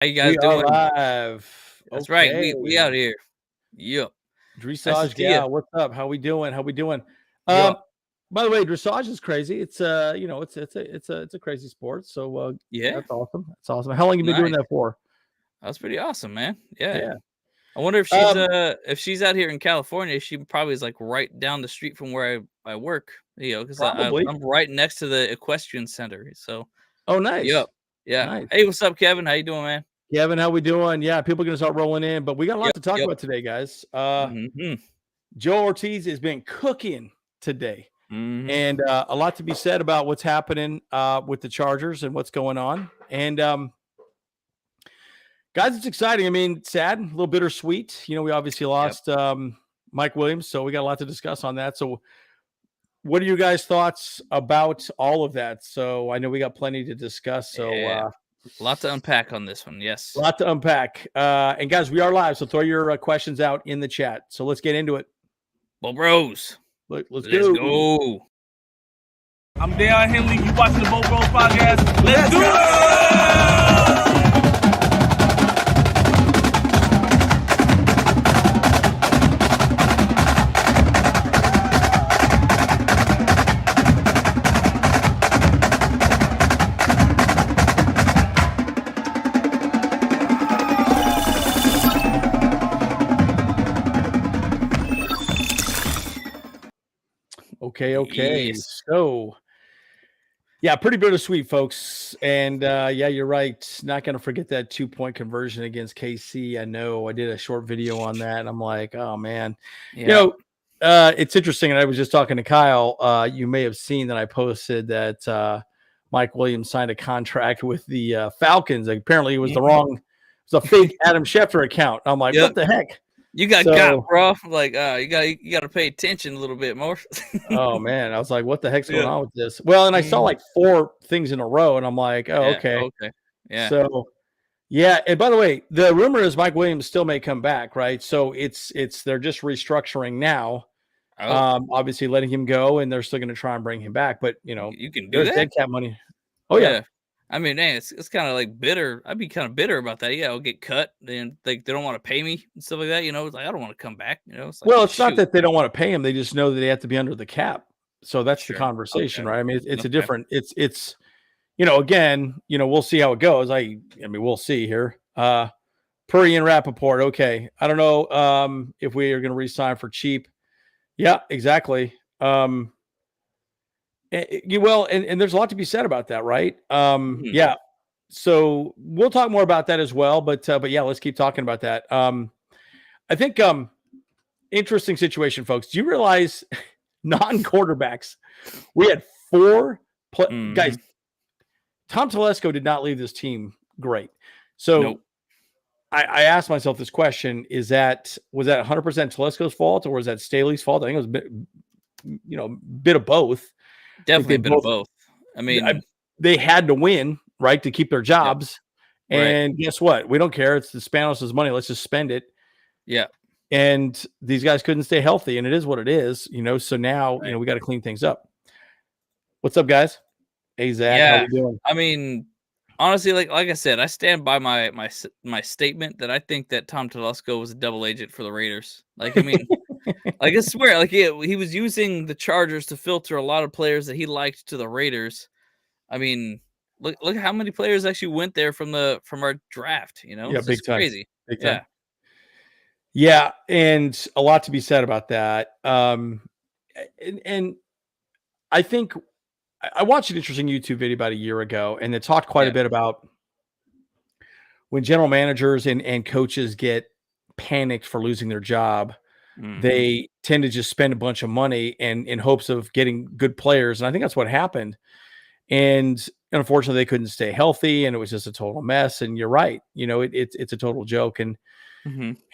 How you guys We are doing? live. That's right. Okay. We out here. Yep. Nice to Dressage see you. gal, what's up? How we doing? How we doing? Um, Yup. by the way, dressage is crazy. It's it's a crazy sport. So Yeah. that's awesome. That's awesome. How long you been doing Nice. that for? That's pretty awesome, man. Yeah. Yeah. I wonder Um, if she's out here in California, she probably is like right down the street from where I work, because probably. I'm right next to the equestrian center. So, Oh, nice. yep. Yeah. Nice. Hey, what's up, Kevin? How you doing, man? Kevin, how we doing? Yeah, people are gonna start rolling in, but we got a lot Yep. to talk Yep. about today, guys. Mm-hmm. Joe Ortiz has been cooking today. Mm-hmm. And a lot to be said about what's happening with the Chargers and what's going on. And guys, it's exciting. I mean, sad, a little bittersweet. We obviously Yep. lost Mike Williams, so we got a lot to discuss on that. So, what are you guys' thoughts about all of that? So, I know we got plenty to discuss. So, Yeah. A lot to unpack on this one. Yes. a lot to unpack. And guys, we are live, so throw your questions out in the chat. So let's get into it. Well, bros, Let's let's go. go. I'm Deion Henley. You watching the Boat Bros podcast? Let's do it! Okay. Yes. So, yeah, pretty bittersweet, folks. And yeah, you're right. Not going to forget that 2-point conversion against KC. I know I did a short video on that, and I'm like, oh man, Yeah. it's interesting. And I was just talking to Kyle. You may have seen that I posted that Mike Williams signed a contract with the Falcons. Like, apparently, it was the wrong. It was a fake Adam Schefter account. I'm like, Yep. what the heck? You got, bro. Like, you got to pay attention a little bit more. Oh man, I was like, what the heck's going on with this? Well, and I saw like 4 things in a row, and I'm like, oh, Yeah, okay. okay. Yeah. So yeah, and by the way, the rumor is Mike Williams still may come back, right? So it's they're just restructuring now. Obviously letting him go, and they're still going to try and bring him back. But you can do there's that. dead cap money. Oh yeah. I mean, man, it's kind of like bitter. I'd be kind of bitter about that. Yeah, I'll get cut, and like they don't want to pay me and stuff like that. It's like I don't want to come back. It's like, Well, it's not that they don't want to pay him; they just know that they have to be under the cap. So that's the Sure. conversation, Okay. right? I mean, it's a different. It's again, we'll see how it goes. I mean, we'll see here. Purdy and Rappaport. Okay, I don't know if we are going to re-sign for cheap. Yeah, exactly. And there's a lot to be said about that, right? Yeah. So we'll talk more about that as well. But yeah, let's keep talking about that. I think interesting situation, folks. Do you realize non-quarterbacks? We had 4 guys. Tom Telesco did not leave this team great. So Nope. I asked myself this question: was that 100% Telesco's fault, or was that Staley's fault? I think it was a bit of both. Definitely a bit of both. I mean, they had to win, right, to keep their jobs. Yep. And guess what? We don't care. It's the Spanos' money. Let's just spend it. Yeah. And these guys couldn't stay healthy, and it is what it is, So now, we got to clean things up. What's up, guys? Hey, Zach, how we doing? I mean, honestly, like I said, I stand by my statement that I think that Tom Telesco was a double agent for the Raiders. Like, I mean, like I swear, like he was using the Chargers to filter a lot of players that he liked to the Raiders. I mean, look how many players actually went there from our draft. Yeah, it's big time. Crazy. Big time. Yeah, and a lot to be said about that. And I think I watched an interesting YouTube video about a year ago, and it talked quite a bit about when general managers and coaches get panicked for losing their job. They tend to just spend a bunch of money and in hopes of getting good players. And I think that's what happened. And unfortunately, they couldn't stay healthy, and it was just a total mess. And you're right. It's a total joke. And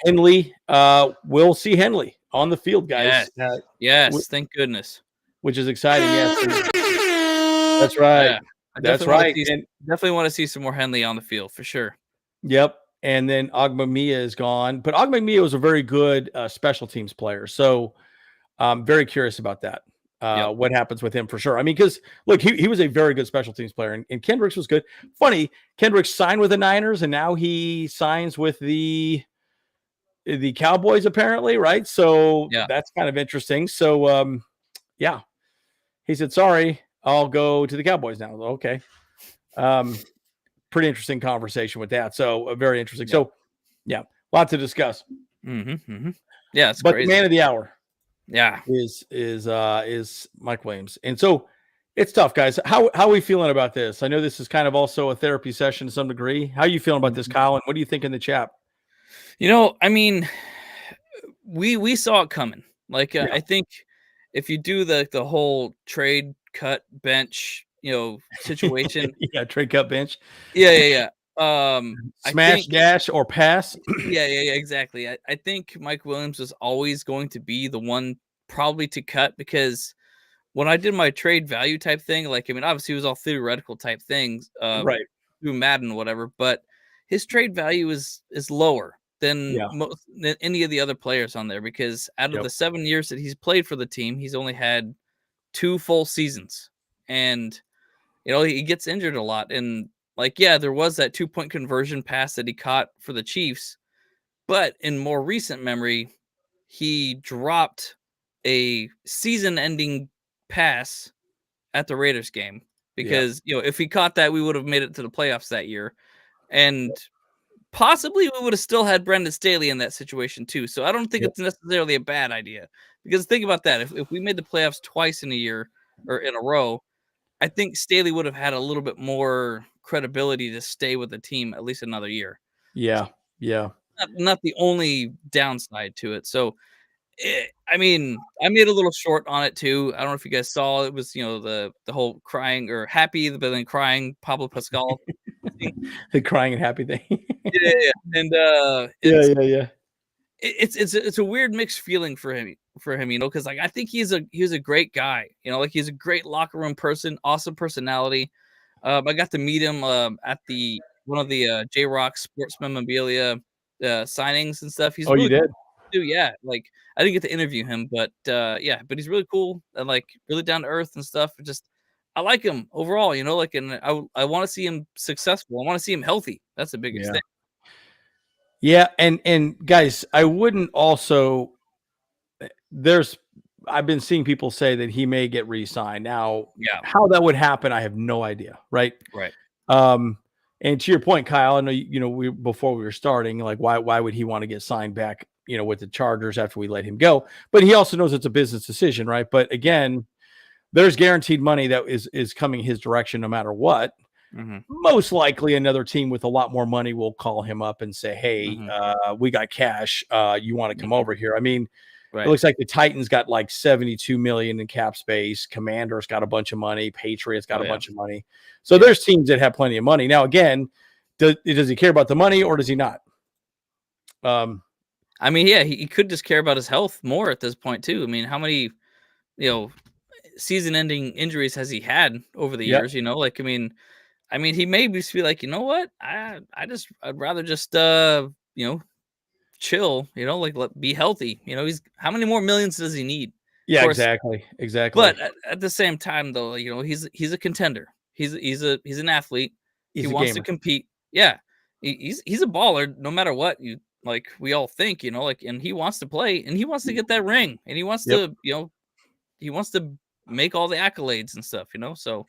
Henley, we'll see Henley on the field, guys. Yes. Thank goodness. Which is exciting. Yes. That's right. Yeah, That's right. And definitely want to see some more Henley on the field for sure. Yep. And then Ogmamia is gone, but Ogmamia was a very good special teams player. So I'm very curious about that. what happens with him for sure. I mean, because look, he was a very good special teams player, and Kendricks was good. Funny, Kendricks signed with the Niners, and now he signs with the Cowboys, apparently, right? So that's kind of interesting. So, yeah, he said, "Sorry, I'll go to the Cowboys now." Okay, pretty interesting conversation with that. So, very interesting. So, yeah, lot to discuss. Yeah, it's but crazy. The man of the hour, is Mike Williams, and so it's tough, guys. How are we feeling about this? I know this is kind of also a therapy session to some degree. How are you feeling about this, Kyle? And what do you think in the chat? I mean, we saw it coming. Like, I think if you do the whole trade cut bench, situation, trade cut bench, yeah. Smash, dash, or pass. Yeah, exactly. I think Mike Williams was always going to be the one probably to cut, because when I did my trade value type thing, like, I mean, obviously it was all theoretical type things, right, through Madden or whatever, but his trade value is lower than than any of the other players on there, because out of the 7 years that he's played for the team, he's only had 2 full seasons, and he gets injured a lot. And like, there was that 2-point conversion pass that he caught for the Chiefs, but in more recent memory, he dropped a season-ending pass at the Raiders game, because if he caught that, we would have made it to the playoffs that year, and possibly we would have still had Brendan Staley in that situation too. So I don't think it's necessarily a bad idea, because think about that: if we made the playoffs twice in a year or in a row, I think Staley would have had a little bit more credibility to stay with the team at least another year. Yeah. Not the only downside to it. So, I mean, I made a little short on it too. I don't know if you guys saw it. Was the whole crying or happy, but then crying Pablo Pascal thing. The crying and happy thing. And yeah. It's a weird mixed feeling for him, because like, I think he's a great guy. Like, he's a great locker room person, awesome personality. I got to meet him at one of the J-Rock sports memorabilia signings and stuff. He's you did? Cool, yeah. Like, I didn't get to interview him, but but he's really cool and like really down to earth and stuff. I like him overall, like, and I want to see him successful. I want to see him healthy. That's the biggest thing. Yeah, and guys, I wouldn't also. I've been seeing people say that he may get re-signed. Now, how that would happen, I have no idea. Right. And to your point, Kyle, I know before we were starting, like, why would he want to get signed back, with the Chargers after we let him go? But he also knows it's a business decision, right? But again, there's guaranteed money that is coming his direction no matter what. Most likely another team with a lot more money will call him up and say, hey, we got cash. You want to come over here? I mean, it looks like the Titans got like 72 million in cap space. Commanders got a bunch of money. Patriots got a bunch of money. So there's teams that have plenty of money. Now, again, does he care about the money or does he not? I mean, he could just care about his health more at this point too. I mean, how many, season-ending injuries has he had over the years? Like, I mean, he may just be like, you know what? I'd rather just chill, like, be healthy. How many more millions does he need? Yeah, exactly. But at the same time, though, he's a contender. He's an athlete. He wants to compete. Yeah, he's a baller no matter what we all think, like, and he wants to play and he wants to get that ring and he wants to, he wants to make all the accolades and stuff, so.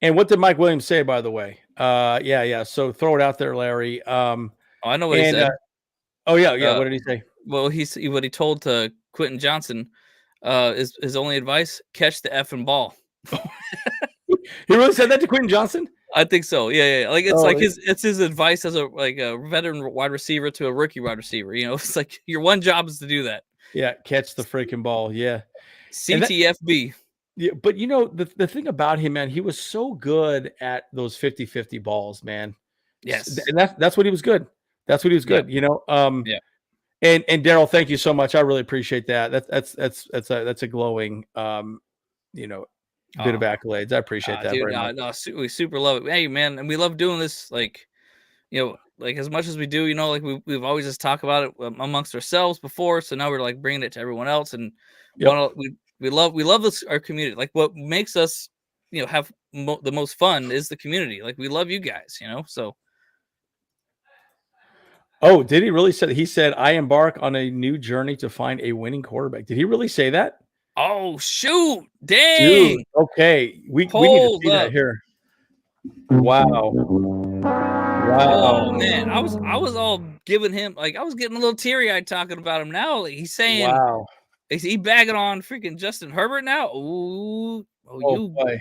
And what did Mike Williams say, by the way? So throw it out there, Larry. I know what he said. What did he say? Well, what he told to Quentin Johnson, is his only advice: catch the effing ball. He really said that to Quentin Johnson? I think so. Yeah. Like, it's his advice as a veteran wide receiver to a rookie wide receiver. It's like your one job is to do that. Yeah, catch the freaking ball. Yeah. CTFB. Yeah, but the thing about him, man, he was so good at those 50-50 balls, man. Yes. And that's what he was good. That's what he was good. And Daryl, thank you so much. I really appreciate that. That's a glowing bit of accolades. I appreciate that very much. No, we super love it. Hey, man, and we love doing this. Like, like, as much as we do, like, we've always just talked about it amongst ourselves before. So now we're like bringing it to everyone else, and We love this, our community. Like, what makes us, have the most fun is the community. Like, we love you guys, so. Oh, did he really say? He said, "I embark on a new journey to find a winning quarterback." Did he really say that? Oh shoot! Dude, Dang! okay, we need to Hold see that up! here. Wow, Oh wow, man, I was all giving him, like, I was getting a little teary eyed talking about him now. Like, he's saying, wow. is he bagging on freaking Justin Herbert now? Ooh, oh, Oh boy,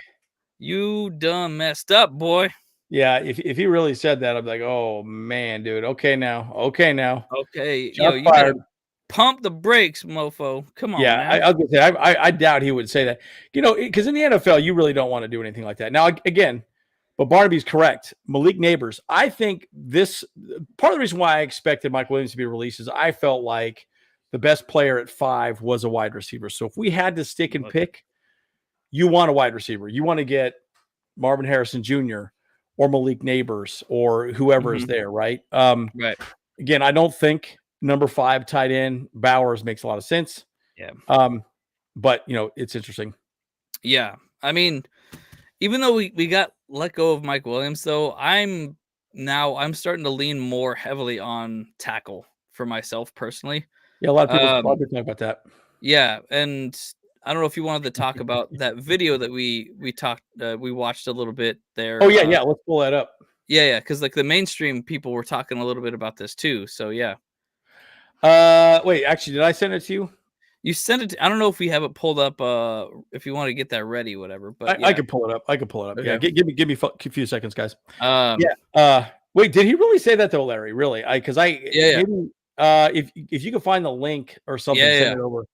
you done messed up, boy. yeah. If he really said that, I'm like, oh man, dude. Okay now. Okay, Shots you fired. gotta pump the brakes, mofo. Come on Yeah, now. I was gonna say, I doubt he would say that. Because in the NFL, you really don't want to do anything like that. Now, again, but Barnaby's correct. Malik Neighbors, I think this part of the reason why I expected Mike Williams to be released is I felt like the best player at 5 was a wide receiver. So if we had to stick and pick, you want a wide receiver. You want to get Marvin Harrison Jr. or Malik Neighbors or whoever is there, right? Right. Again, I don't think number 5 tight end Bowers makes a lot of sense. Yeah. But it's interesting. Yeah. I mean, even though we got let go of Mike Williams, though, I'm starting to lean more heavily on tackle for myself personally. Yeah, a lot of people talk about that. Yeah, and I don't know if you wanted to talk about that video that we watched a little bit there. Oh yeah, let's pull that up. Yeah, because like the mainstream people were talking a little bit about this too. So yeah. Wait, actually, did I send it to you? You sent it. I don't know if we have it pulled up. If you want to get that ready, whatever. But I can pull it up. Okay. Yeah, give me a few seconds, guys. Yeah. Wait, did he really say that though, Larry? Really? Maybe, if you can find the link or something, send it over.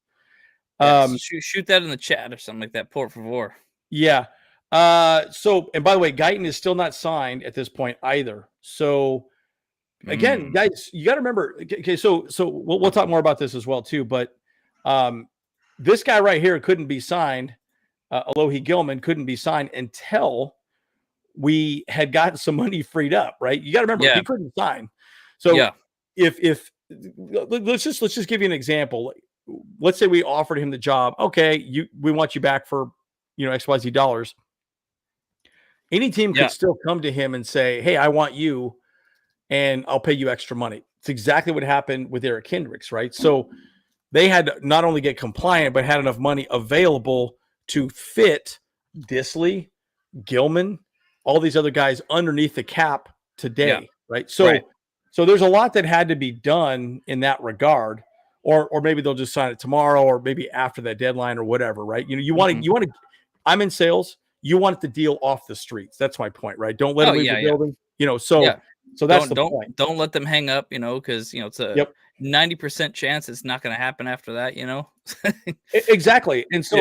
So shoot that in the chat or something like that, por favor. Yeah. So, and by the way, Guyton is still not signed at this point either. So, again, guys, you got to remember. Okay, so we'll talk more about this as well too. But this guy right here couldn't be signed. Alohi Gilman couldn't be signed until we had gotten some money freed up. Right? You got to remember he couldn't sign. So if let's just give you an example. Let's say we offered him the job. Okay, we want you back for XYZ dollars. Any team could still come to him and say, "Hey, I want you, and I'll pay you extra money." It's exactly what happened with Eric Hendricks, right? So they had to not only get compliant, but had enough money available to fit Disley, Gilman, all these other guys underneath the cap today, right? So there's a lot that had to be done in that regard, or maybe they'll just sign it tomorrow, or maybe after that deadline, or whatever, right? You want to. I'm in sales. You want the deal off the streets. That's my point, right? Don't let them leave the building. So that's the point. Don't let them hang up, because it's a 90% chance it's not going to happen after that, Exactly. And so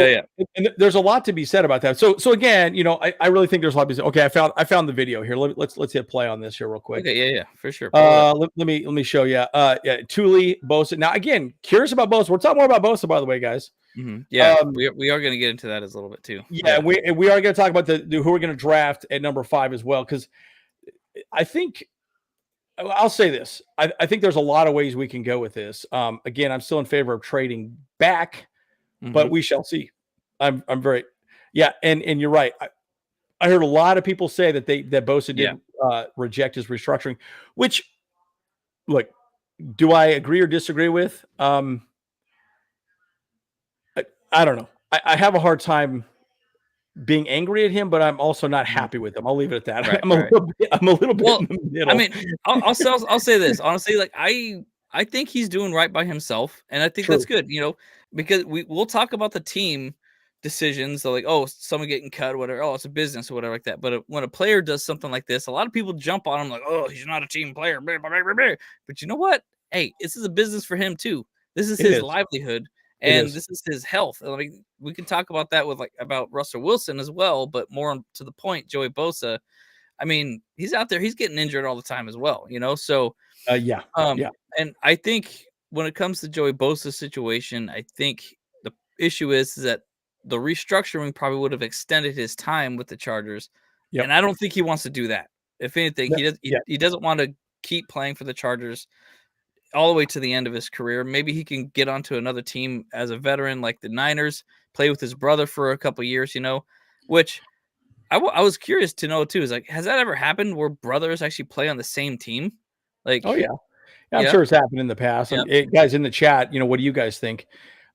and there's a lot to be said about that. So again, I really think there's a lot to be said. Okay, I found the video here. Let's hit play on this here real quick. Okay, yeah, for sure. Let me show you. Thule, Bosa. Now again, curious about Bosa. We're talking more about Bosa, by the way, guys. Mm-hmm. Yeah, we are going to get into that as a little bit too. Yeah, we are going to talk about the who we're going to draft at number 5 as well, because I think I'll say this. I think there's a lot of ways we can go with this. Again, I'm still in favor of trading back, but we shall see. I'm very and you're right. I heard a lot of people say that Bosa did reject his restructuring, which, look, do I agree or disagree with? I don't know. I have a hard time being angry at him, but I'm also not happy with him. I'll leave it at that. Right, I'm a little bit in the middle. I mean, I'll say this honestly. Like, I think he's doing right by himself, and I think that's good. Because we'll talk about the team decisions. So like, oh, someone getting cut, or whatever. Oh, it's a business or whatever like that. But when a player does something like this, a lot of people jump on him like, oh, he's not a team player. But you know what? Hey, this is a business for him too. This is his livelihood. And this is his health. I mean, we can talk about that about Russell Wilson as well, but more to the point, Joey Bosa. I mean, he's out there, he's getting injured all the time as well, So And I think when it comes to Joey Bosa's situation, I think the issue is that the restructuring probably would have extended his time with the Chargers, and I don't think he wants to do that. If anything, he doesn't want to keep playing for the Chargers all the way to the end of his career. Maybe he can get onto another team as a veteran like the Niners. play with his brother for a couple years, which I was curious to know too. Is like, has that ever happened where brothers actually play on the same team? Like, oh yeah, I'm yeah, sure it's happened in the past. yeah, Guys in the chat, what do you guys think?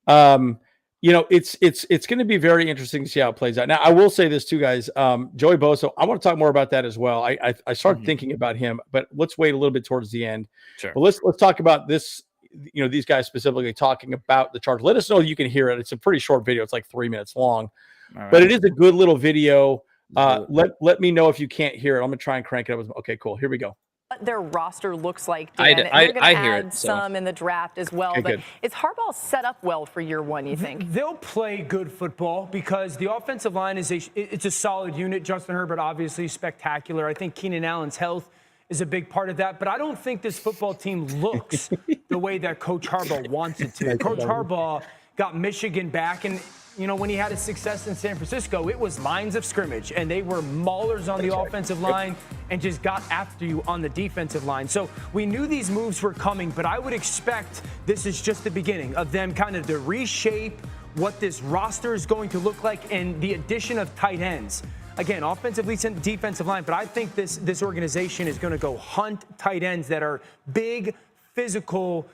It's going to be very interesting to see how it plays out. Now, I will say this too, guys. Joey Bosa, I want to talk more about that as well. I started thinking about him, but let's wait a little bit towards the end. Sure. But let's talk about this. These guys specifically talking about the charge. Let us know you can hear it. It's a pretty short video. It's like 3 minutes long, but it is a good little video. Let me know if you can't hear it. I'm gonna try and crank it up. Okay, cool. Here we go. What their roster looks like, Dan. I hear it. Some in the draft as well. Okay, but good. is Harbaugh set up well for year one, you think? They'll play good football because the offensive line is a solid unit. Justin Herbert, obviously, spectacular. I think Keenan Allen's health is a big part of that. But I don't think this football team looks the way that Coach Harbaugh wants it to. Coach Harbaugh got Michigan back, and when he had his success in San Francisco, it was lines of scrimmage, and they were maulers on the offensive line and just got after you on the defensive line. So we knew these moves were coming, but I would expect this is just the beginning of them kind of to reshape what this roster is going to look like and the addition of tight ends. Again, offensively and defensive line, but I think this organization is going to go hunt tight ends that are big, physical,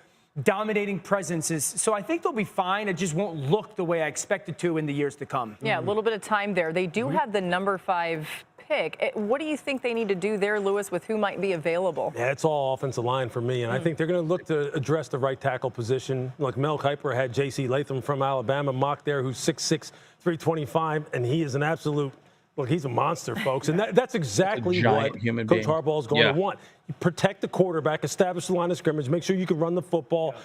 dominating presences. So I think they'll be fine. It just won't look the way I expect it to in the years to come. Yeah, a little bit of time there. They do have the number 5 pick. What do you think they need to do there, Lewis, with who might be available? Yeah, it's all offensive line for me, and I think they're going to look to address the right tackle position. Like Mel Kiper had J.C. Latham from Alabama mocked there, who's 6'6", 325, and he is an absolute – look, he's a monster, folks, and that's exactly what Coach Harbaugh is going to want. You protect the quarterback, establish the line of scrimmage, make sure you can run the football,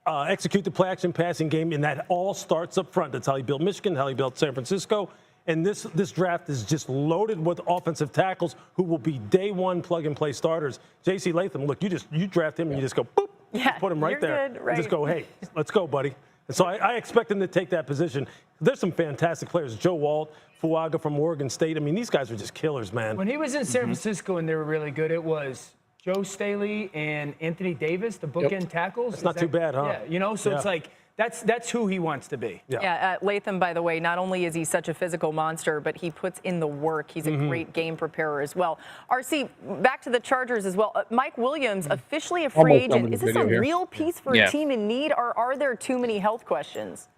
execute the play-action passing game, and that all starts up front. That's how he built Michigan, how he built San Francisco. And this draft is just loaded with offensive tackles who will be day one plug-and-play starters. J.C. Latham, look, you draft him and you just go, boop, yeah, put him right there. Good, right. Just go, hey, let's go, buddy. And so I expect him to take that position. There's some fantastic players. Joe Walt, Fuaga from Oregon State. I mean, these guys are just killers, man. When he was in San Francisco and they were really good, it was Joe Staley and Anthony Davis, the bookend tackles. That's not too bad, huh? Yeah, so it's like that's who he wants to be. Yeah, Latham, by the way, not only is he such a physical monster, but he puts in the work. He's a great game preparer as well. RC, back to the Chargers as well. Mike Williams, officially a free agent. Is this a real piece for a team in need, or are there too many health questions?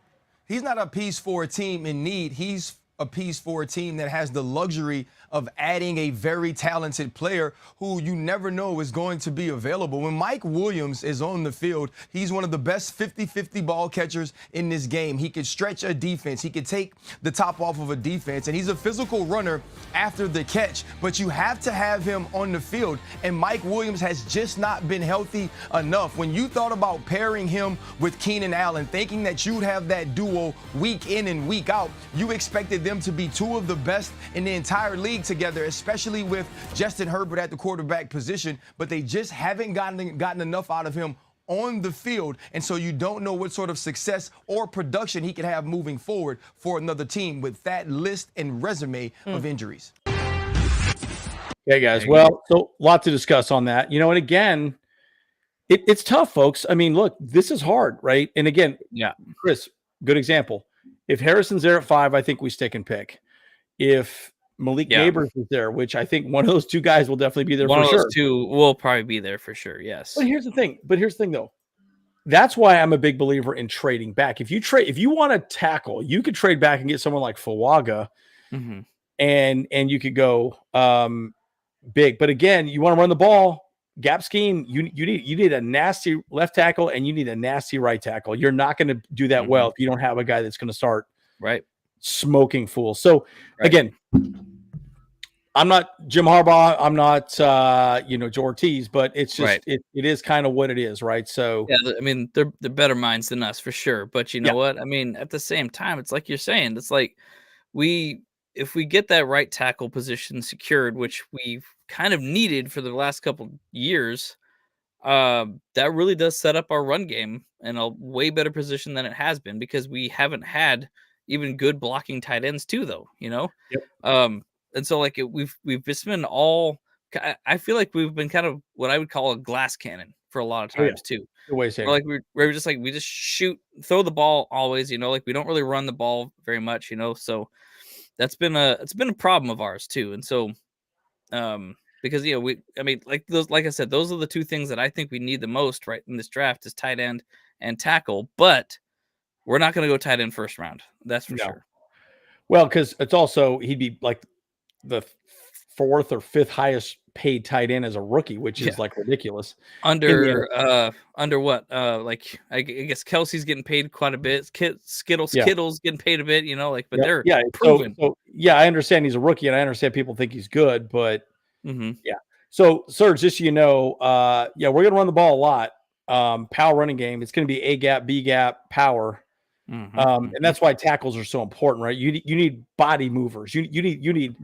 He's not a piece for a team in need. He's a piece for a team that has the luxury of adding a very talented player who you never know is going to be available. When Mike Williams is on the field, he's one of the best 50-50 ball catchers in this game. He could stretch a defense. He could take the top off of a defense, and he's a physical runner after the catch. But you have to have him on the field, and Mike Williams has just not been healthy enough. When you thought about pairing him with Keenan Allen, thinking that you'd have that duo week in and week out, you expected them to be two of the best in the entire league together, especially with Justin Herbert at the quarterback position, but they just haven't gotten enough out of him on the field, and so you don't know what sort of success or production he could have moving forward for another team with that list and resume of injuries. Okay, guys. Well, so a lot to discuss on that. And again, it's tough, folks. I mean, look, this is hard, right? And again, Chris, good example. If Harrison's there at 5, I think we stick and pick. If Malik Neighbors is there, which I think one of those two guys will definitely be there for sure. One of those two will probably be there for sure, yes. But here's the thing, though. That's why I'm a big believer in trading back. If you want to tackle, you could trade back and get someone like Fuaga, and you could go big. But again, you want to run the ball, gap scheme, you need a nasty left tackle and you need a nasty right tackle. You're not going to do that well if you don't have a guy that's going to start smoking fools. So again, I'm not Jim Harbaugh. I'm not Joe Ortiz, but it's just it is kind of what it is, right? So yeah, I mean they're better minds than us for sure. But you know what? I mean, at the same time, it's like you're saying, it's like if we get that right tackle position secured, which we've kind of needed for the last couple years, that really does set up our run game in a way better position than it has been, because we haven't had even good blocking tight ends too, though, And so like we've just been all I feel like we've been kind of what I would call a glass cannon for a lot of Oh, yeah. times too. Good way to say Or it. like we're just like we just throw the ball always, like we don't really run the ball very much, so it's been a problem of ours too. And so because like I said, those are the two things that I think we need the most right in this draft is tight end and tackle, but we're not going to go tight end first round. That's for sure. Well, because it's also he'd be like the fourth or fifth highest paid tight end as a rookie, which is like ridiculous. Under what? Like I guess Kelsey's getting paid quite a bit. Kittle's getting paid a bit, but they're proven. So I understand he's a rookie, and I understand people think he's good, but yeah. So Serge, just so you know, we're gonna run the ball a lot. Power running game. It's gonna be A gap, B gap, power. And that's why tackles are so important, right? You need body movers. You need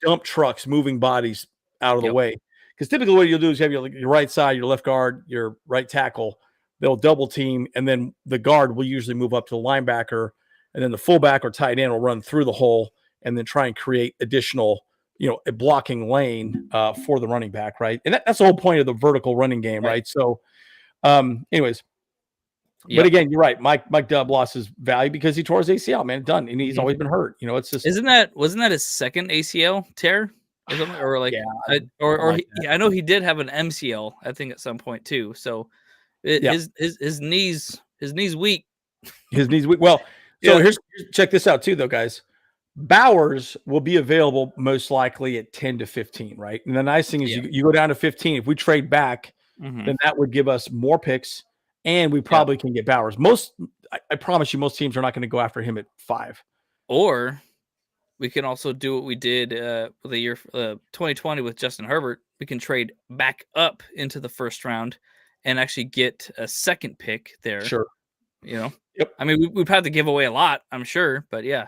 dump trucks moving bodies out of the way. Because typically what you'll do is you have your right side, your left guard, your right tackle. They'll double team, and then the guard will usually move up to the linebacker, and then the fullback or tight end will run through the hole and then try and create additional, a blocking lane for the running back, right? And that's the whole point of the vertical running game, right? So, anyways. But again, you're right. Mike Dubb lost his value because he tore his ACL, man. Done. And he's always been hurt. It's just wasn't that his second ACL tear? Or like I know he did have an MCL, I think, at some point too. So his knees weak. His knees weak. Well, so check this out too, though, guys. Bowers will be available most likely at 10 to 15, right? And the nice thing is you go down to 15. If we trade back, then that would give us more picks. And we probably can get Bowers. I promise you, most teams are not going to go after him at 5. Or we can also do what we did the year 2020 with Justin Herbert. We can trade back up into the first round and actually get a second pick there. Sure. Yep. I mean, we've had to give away a lot, I'm sure, but yeah.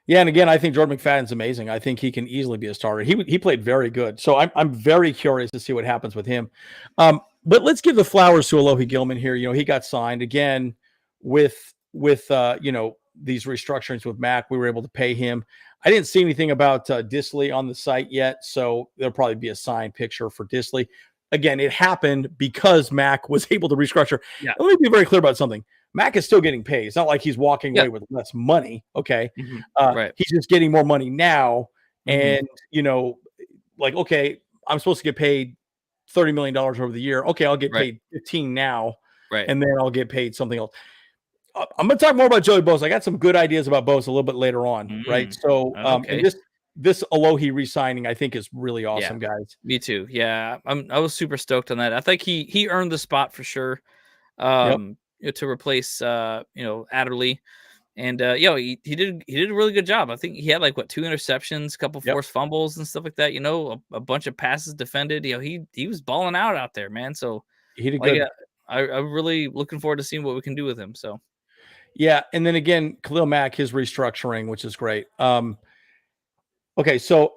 Yeah, and again, I think Jordan McFadden's amazing. I think he can easily be a starter. He played very good. So I'm very curious to see what happens with him. But let's give the flowers to Alohi Gilman here. He got signed again with these restructurings with Mac. We were able to pay him. I didn't see anything about Disley on the site yet, so there'll probably be a signed picture for Disley. Again, it happened because Mac was able to restructure. Yeah. Let me be very clear about something. Mac is still getting paid. It's not like he's walking away with less money. Okay. Right. He's just getting more money now. And, okay, I'm supposed to get paid $30 million over the year. Okay, I'll get paid 15 now. Right. And then I'll get paid something else. I'm going to talk more about Joey Bosa. I got some good ideas about Bosa a little bit later on. Right. So and this Alohi re-signing, I think, is really awesome, guys. Me too. Yeah. I was super stoked on that. I think he earned the spot for sure. To replace Adderley, and he did a really good job. I think he had 2 interceptions, a couple forced fumbles and stuff like that. A bunch of passes defended. He was balling out there, man. So he did good. I'm really looking forward to seeing what we can do with him. So and then again, Khalil Mack, his restructuring, which is great. Okay, so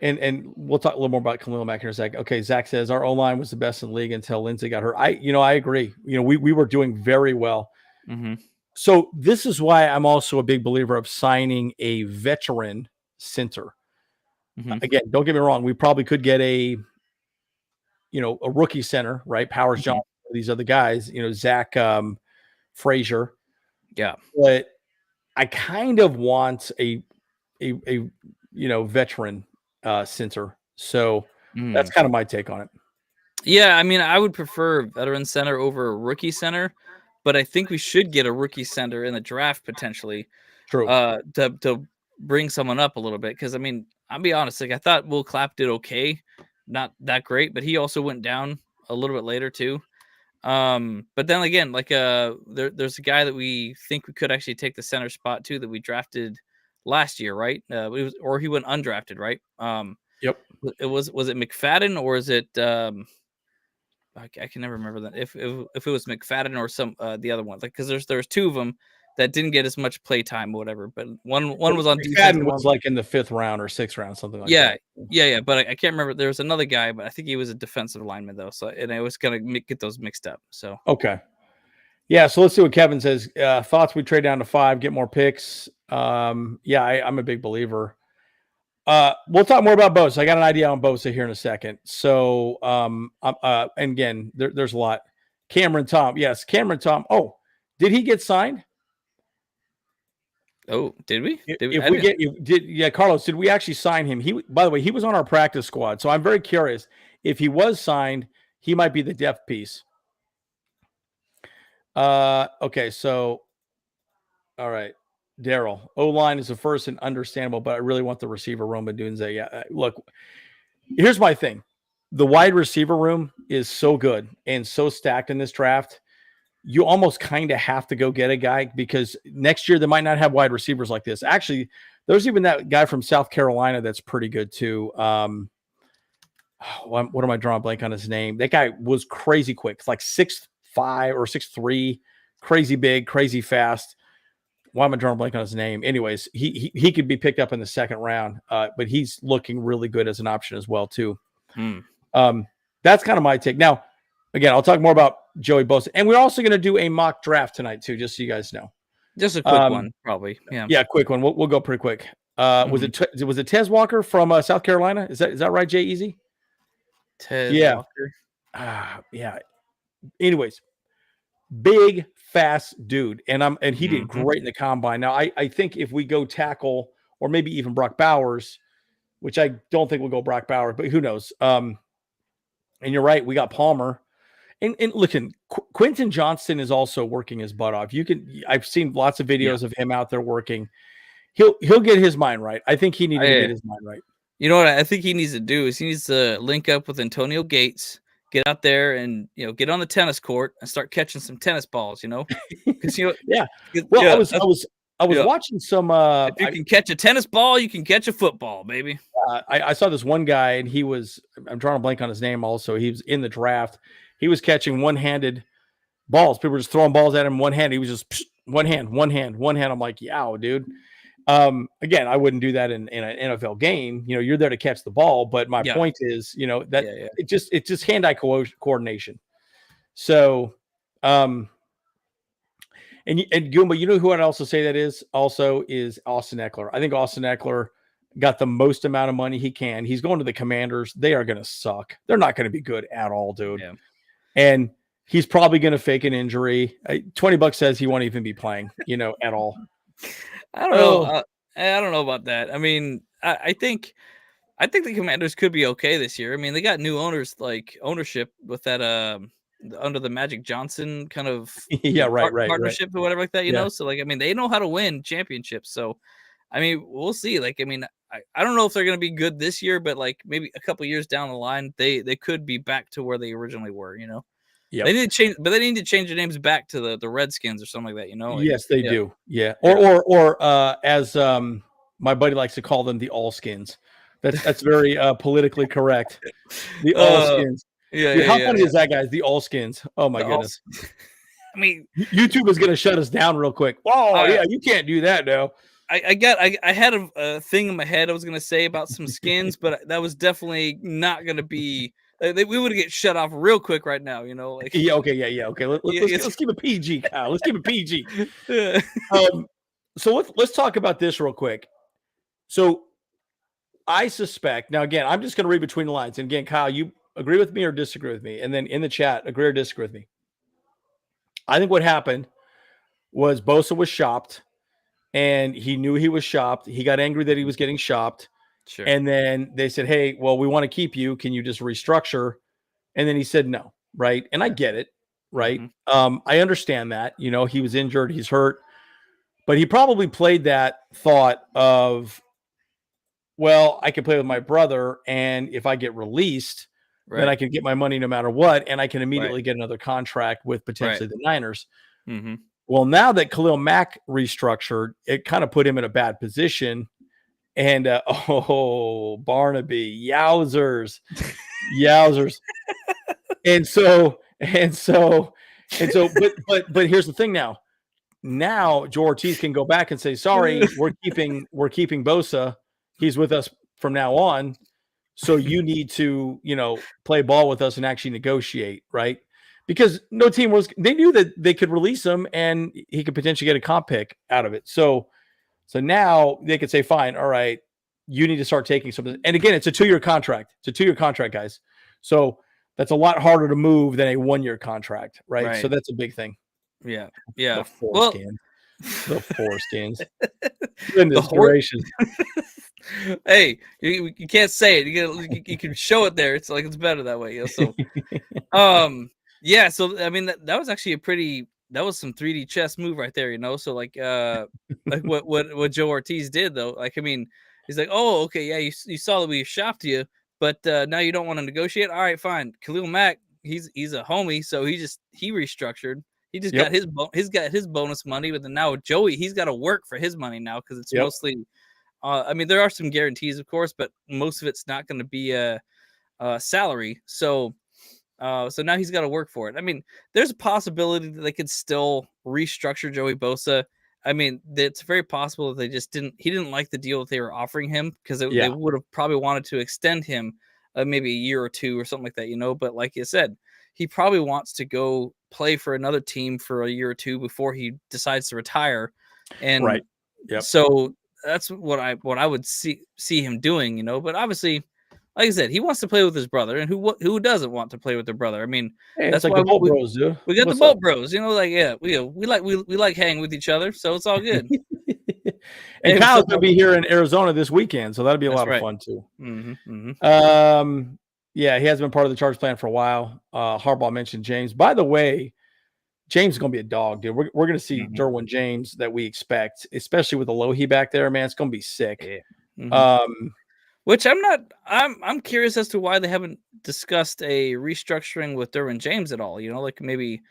and we'll talk a little more about Khalil Mack in a second. Okay, Zach says our O-line was the best in the league until Lindsey got hurt. I agree. We were doing very well. So this is why I'm also a big believer of signing a veteran center. Again, don't get me wrong. We probably could get a rookie center, right? Powers Johnson, these other guys, Zach Frazier. Yeah. But I kind of want a veteran center. So that's kind of my take on it. Yeah, I mean, I would prefer veteran center over a rookie center, but I think we should get a rookie center in the draft potentially. True. To bring someone up a little bit, because I mean, I'll be honest, I thought Will Clapp did okay, not that great, but he also went down a little bit later too. But then again, there's a guy that we think we could actually take the center spot too that we drafted last year, right? Or he went undrafted, right? Yep. Was it McFadden or is it? I can never remember that. If it was McFadden or some the other one, because there's 2 of them that didn't get as much play time or whatever. But one was on defense. McFadden was in the 5th round or 6th round, something like that. Yeah. But I can't remember. There was another guy, but I think he was a defensive lineman though. So and I was gonna get those mixed up. So okay. Yeah, so let's see what Kevin says. Thoughts we trade down to 5, get more picks. I'm a big believer. We'll talk more about Bosa. I got an idea on Bosa here in a second. So, and again, there's a lot. Cameron Tom. Yes, Cameron Tom. Oh, did he get signed? Oh, did we? Carlos, did we actually sign him? By the way, he was on our practice squad. So I'm very curious. If he was signed, he might be the depth piece. Okay, so all right. Daryl, O-line is the first and understandable, but I really want the receiver room. Badunze. Yeah, look, here's my thing. The wide receiver room is so good and so stacked in this draft. You almost kind of have to go get a guy because next year they might not have wide receivers like this. Actually, there's even that guy from South Carolina that's pretty good too. What am I drawing a blank on his name? That guy was crazy quick. It's like 6'5" or 6'3", crazy big, crazy fast. Why am I drawing a blank on his name? Anyways, he could be picked up in the second round, but he's looking really good as an option as well too. That's kind of my take. Now, again, I'll talk more about Joey Bosa, and we're also going to do a mock draft tonight too, just so you guys know. Just a quick one, probably. Yeah, quick one. We'll go pretty quick. Was it Tez Walker from South Carolina? Is that right, Jay Easy? Tez Walker. Yeah. Anyways, big, fast dude, and he did great in the combine. Now, I think if we go tackle or maybe even Brock Bowers, which I don't think we'll go Brock Bowers, but who knows? And you're right, we got Palmer. And looking, Quentin Johnston is also working his butt off. I've seen lots of videos of him out there working. He'll get his mind right. I think he needed to get his mind right. You know what I think he needs to do is he needs to link up with Antonio Gates, get out there and get on the tennis court and start catching some tennis balls. Because Well, I was watching some. If you can catch a tennis ball, you can catch a football, baby. I saw this one guy, and I'm drawing a blank on his name. Also, he was in the draft. He was catching one-handed balls. People were just throwing balls at him one hand. He was just one hand. I'm like, yeah, dude. Again, I wouldn't do that in an NFL game. You're there to catch the ball, but my point is, it's just hand-eye coordination. So, and Goomba, who I'd also say that is Austin Eckler. I think Austin Eckler got the most amount of money he can. He's going to the Commanders. They are going to suck. They're not going to be good at all, dude. Yeah. And he's probably going to fake an injury. $20 says he won't even be playing, at all. I don't know. I don't know about that. I mean, I think the Commanders could be okay this year. I mean, they got new ownership with that under the Magic Johnson kind of partnership or whatever like that. So they know how to win championships. So I mean, we'll see. I don't know if they're going to be good this year, but maybe a couple years down the line, they could be back to where they originally were. Yeah, they need to change, but they need to change their names back to the Redskins or something like that. Yes, they do. Yeah, or as my buddy likes to call them, the All Skins. That's very politically correct. The All Skins. How funny is that, guys? The All Skins. Oh my goodness. I mean, YouTube is going to shut us down real quick. Oh yeah, you can't do that now. I had a thing in my head I was going to say about some skins, but that was definitely not going to be. We would get shut off real quick right now, Okay. Let's keep it PG, Kyle. Let's keep it PG. So let's talk about this real quick. So I suspect now. Again, I'm just going to read between the lines. And again, Kyle, you agree with me or disagree with me? And then in the chat, agree or disagree with me. I think what happened was Bosa was shopped. And he knew he was shopped. He got angry that he was getting shopped. Sure. And then they said, hey, well, we want to keep you. Can you just restructure? And then he said no, right? And I get it, right? Mm-hmm. I understand that. He was injured. He's hurt. But he probably played that thought of, well, I can play with my brother. And if I get released, then I can get my money no matter what. And I can immediately get another contract with potentially the Niners. Mm-hmm. Well, now that Khalil Mack restructured, it kind of put him in a bad position. And Barnaby, yowzers. and so, but here's the thing now. Now Joe Ortiz can go back and say, sorry, we're keeping Bosa. He's with us from now on. So you need to, play ball with us and actually negotiate, right? Because no team they knew that they could release him and he could potentially get a comp pick out of it. So now they could say, fine, all right, you need to start taking something. And again, it's a 2-year contract. It's a 2-year contract, guys. So that's a lot harder to move than a 1-year contract, right? So that's a big thing. Yeah. The foreskin. The foreskins. Goodness The gracious. Hey, you can't say it. You can show it there. It's like it's better that way. So, yeah. So I mean, that was actually that was some 3D chess move right there. So like what Joe Ortiz did though. Like I mean, he's like, oh, okay, yeah, you saw that we shopped you, but now you don't want to negotiate. All right, fine. Khalil Mack, he's a homie, so he restructured. He just got his bonus money, but then now Joey, he's got to work for his money now because it's mostly. I mean, there are some guarantees, of course, but most of it's not going to be a salary. So now he's got to work for it. I mean, there's a possibility that they could still restructure Joey Bosa. I mean, it's very possible that he didn't like the deal that they were offering him because they would have probably wanted to extend him maybe a year or two or something like that, But like you said, he probably wants to go play for another team for a year or two before he decides to retire. And so that's what I would see him doing, But obviously, like I said, he wants to play with his brother, and who doesn't want to play with their brother? I mean, that's like why the Boat Bros, dude. We got the Boat Bros, we like hanging with each other, so it's all good. And Kyle's gonna be here in Arizona this weekend, so that'll be a lot of fun too. Yeah, he has been part of the Chargers plan for a while. Harbaugh mentioned James. By the way, James is going to be a dog, dude. We're going to see Derwin James that we expect, especially with the Lohi back there, man. It's going to be sick. Yeah. Which I'm curious as to why they haven't discussed a restructuring with Derwin James at all. Like maybe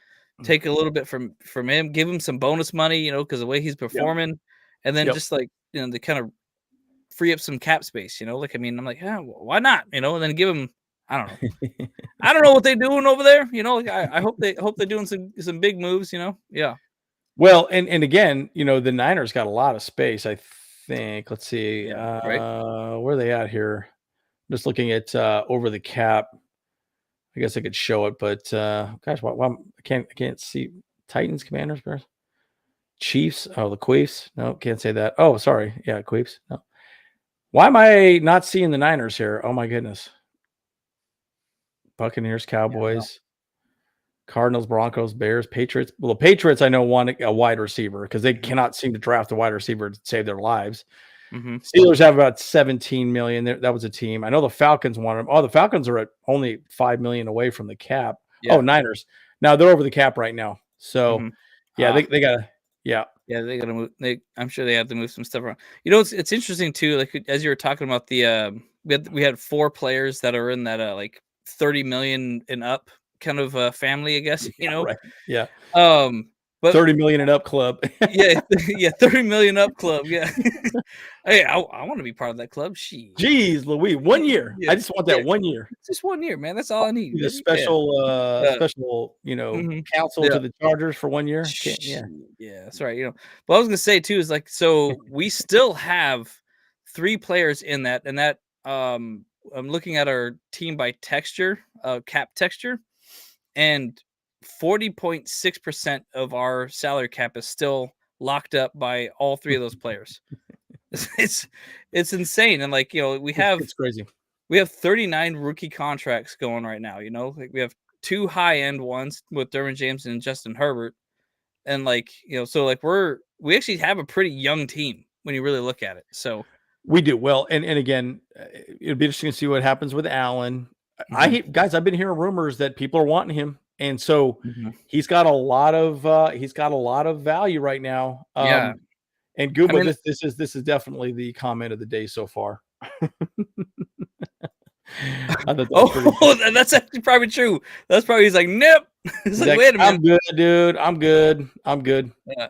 take a little bit from him, give him some bonus money, because the way he's performing, and then just like, they kind of free up some cap space, Like, I mean, I'm like, why not? And then give him. I don't know. I don't know what they're doing over there. Like I hope they're doing some big moves. Yeah. Well, and again, the Niners got a lot of space. I think. Let's see. Where are they at here? I'm just looking at over the cap. I guess I could show it, but gosh, I can't see Titans, Commanders, Bears, Chiefs. Oh, the Queefs. No, can't say that. Oh, sorry. Yeah, Queefs. No. Why am I not seeing the Niners here? Oh my goodness. Buccaneers, Cowboys, Cardinals, Broncos, Bears, Patriots. Well, the Patriots, I know, want a wide receiver because they cannot seem to draft a wide receiver to save their lives. Steelers have about 17 million. That was a team. I know the Falcons want them. Oh, the Falcons are at only 5 million away from the cap. Yeah. Oh, Niners. Now they're over the cap right now. So, they got to. Yeah. Yeah, they got to move. I'm sure they have to move some stuff around. It's interesting too. Like as you were talking about we had 4 players that are in that like 30 million and up kind of family, I guess. Right. Yeah. But 30 million and up club. yeah, 30 million up club. Yeah. Hey, I want to be part of that club. Jeez, Louis, 1 year. I just want that 1 year. Just 1 year, man. That's all I need. The special, counsel to the Chargers for 1 year. Yeah, that's right. But I was gonna say too is like, so we still have 3 players in that, and that I'm looking at our team by texture, cap texture, and 40.6% of our salary cap is still locked up by all 3 of those players. It's insane. And like, it's crazy. We have 39 rookie contracts going right now, like we have 2 high-end ones with Derwin James and Justin Herbert. And like, so like we actually have a pretty young team when you really look at it. So we do. Well, and again, it'll be interesting to see what happens with Allen. I've been hearing rumors that people are wanting him. And so he's got a lot of value right now. And Gooba, this is definitely the comment of the day so far. That's actually probably true. That's probably he's like, nope. He's like, wait a minute. I'm good, dude. I'm good. Yeah.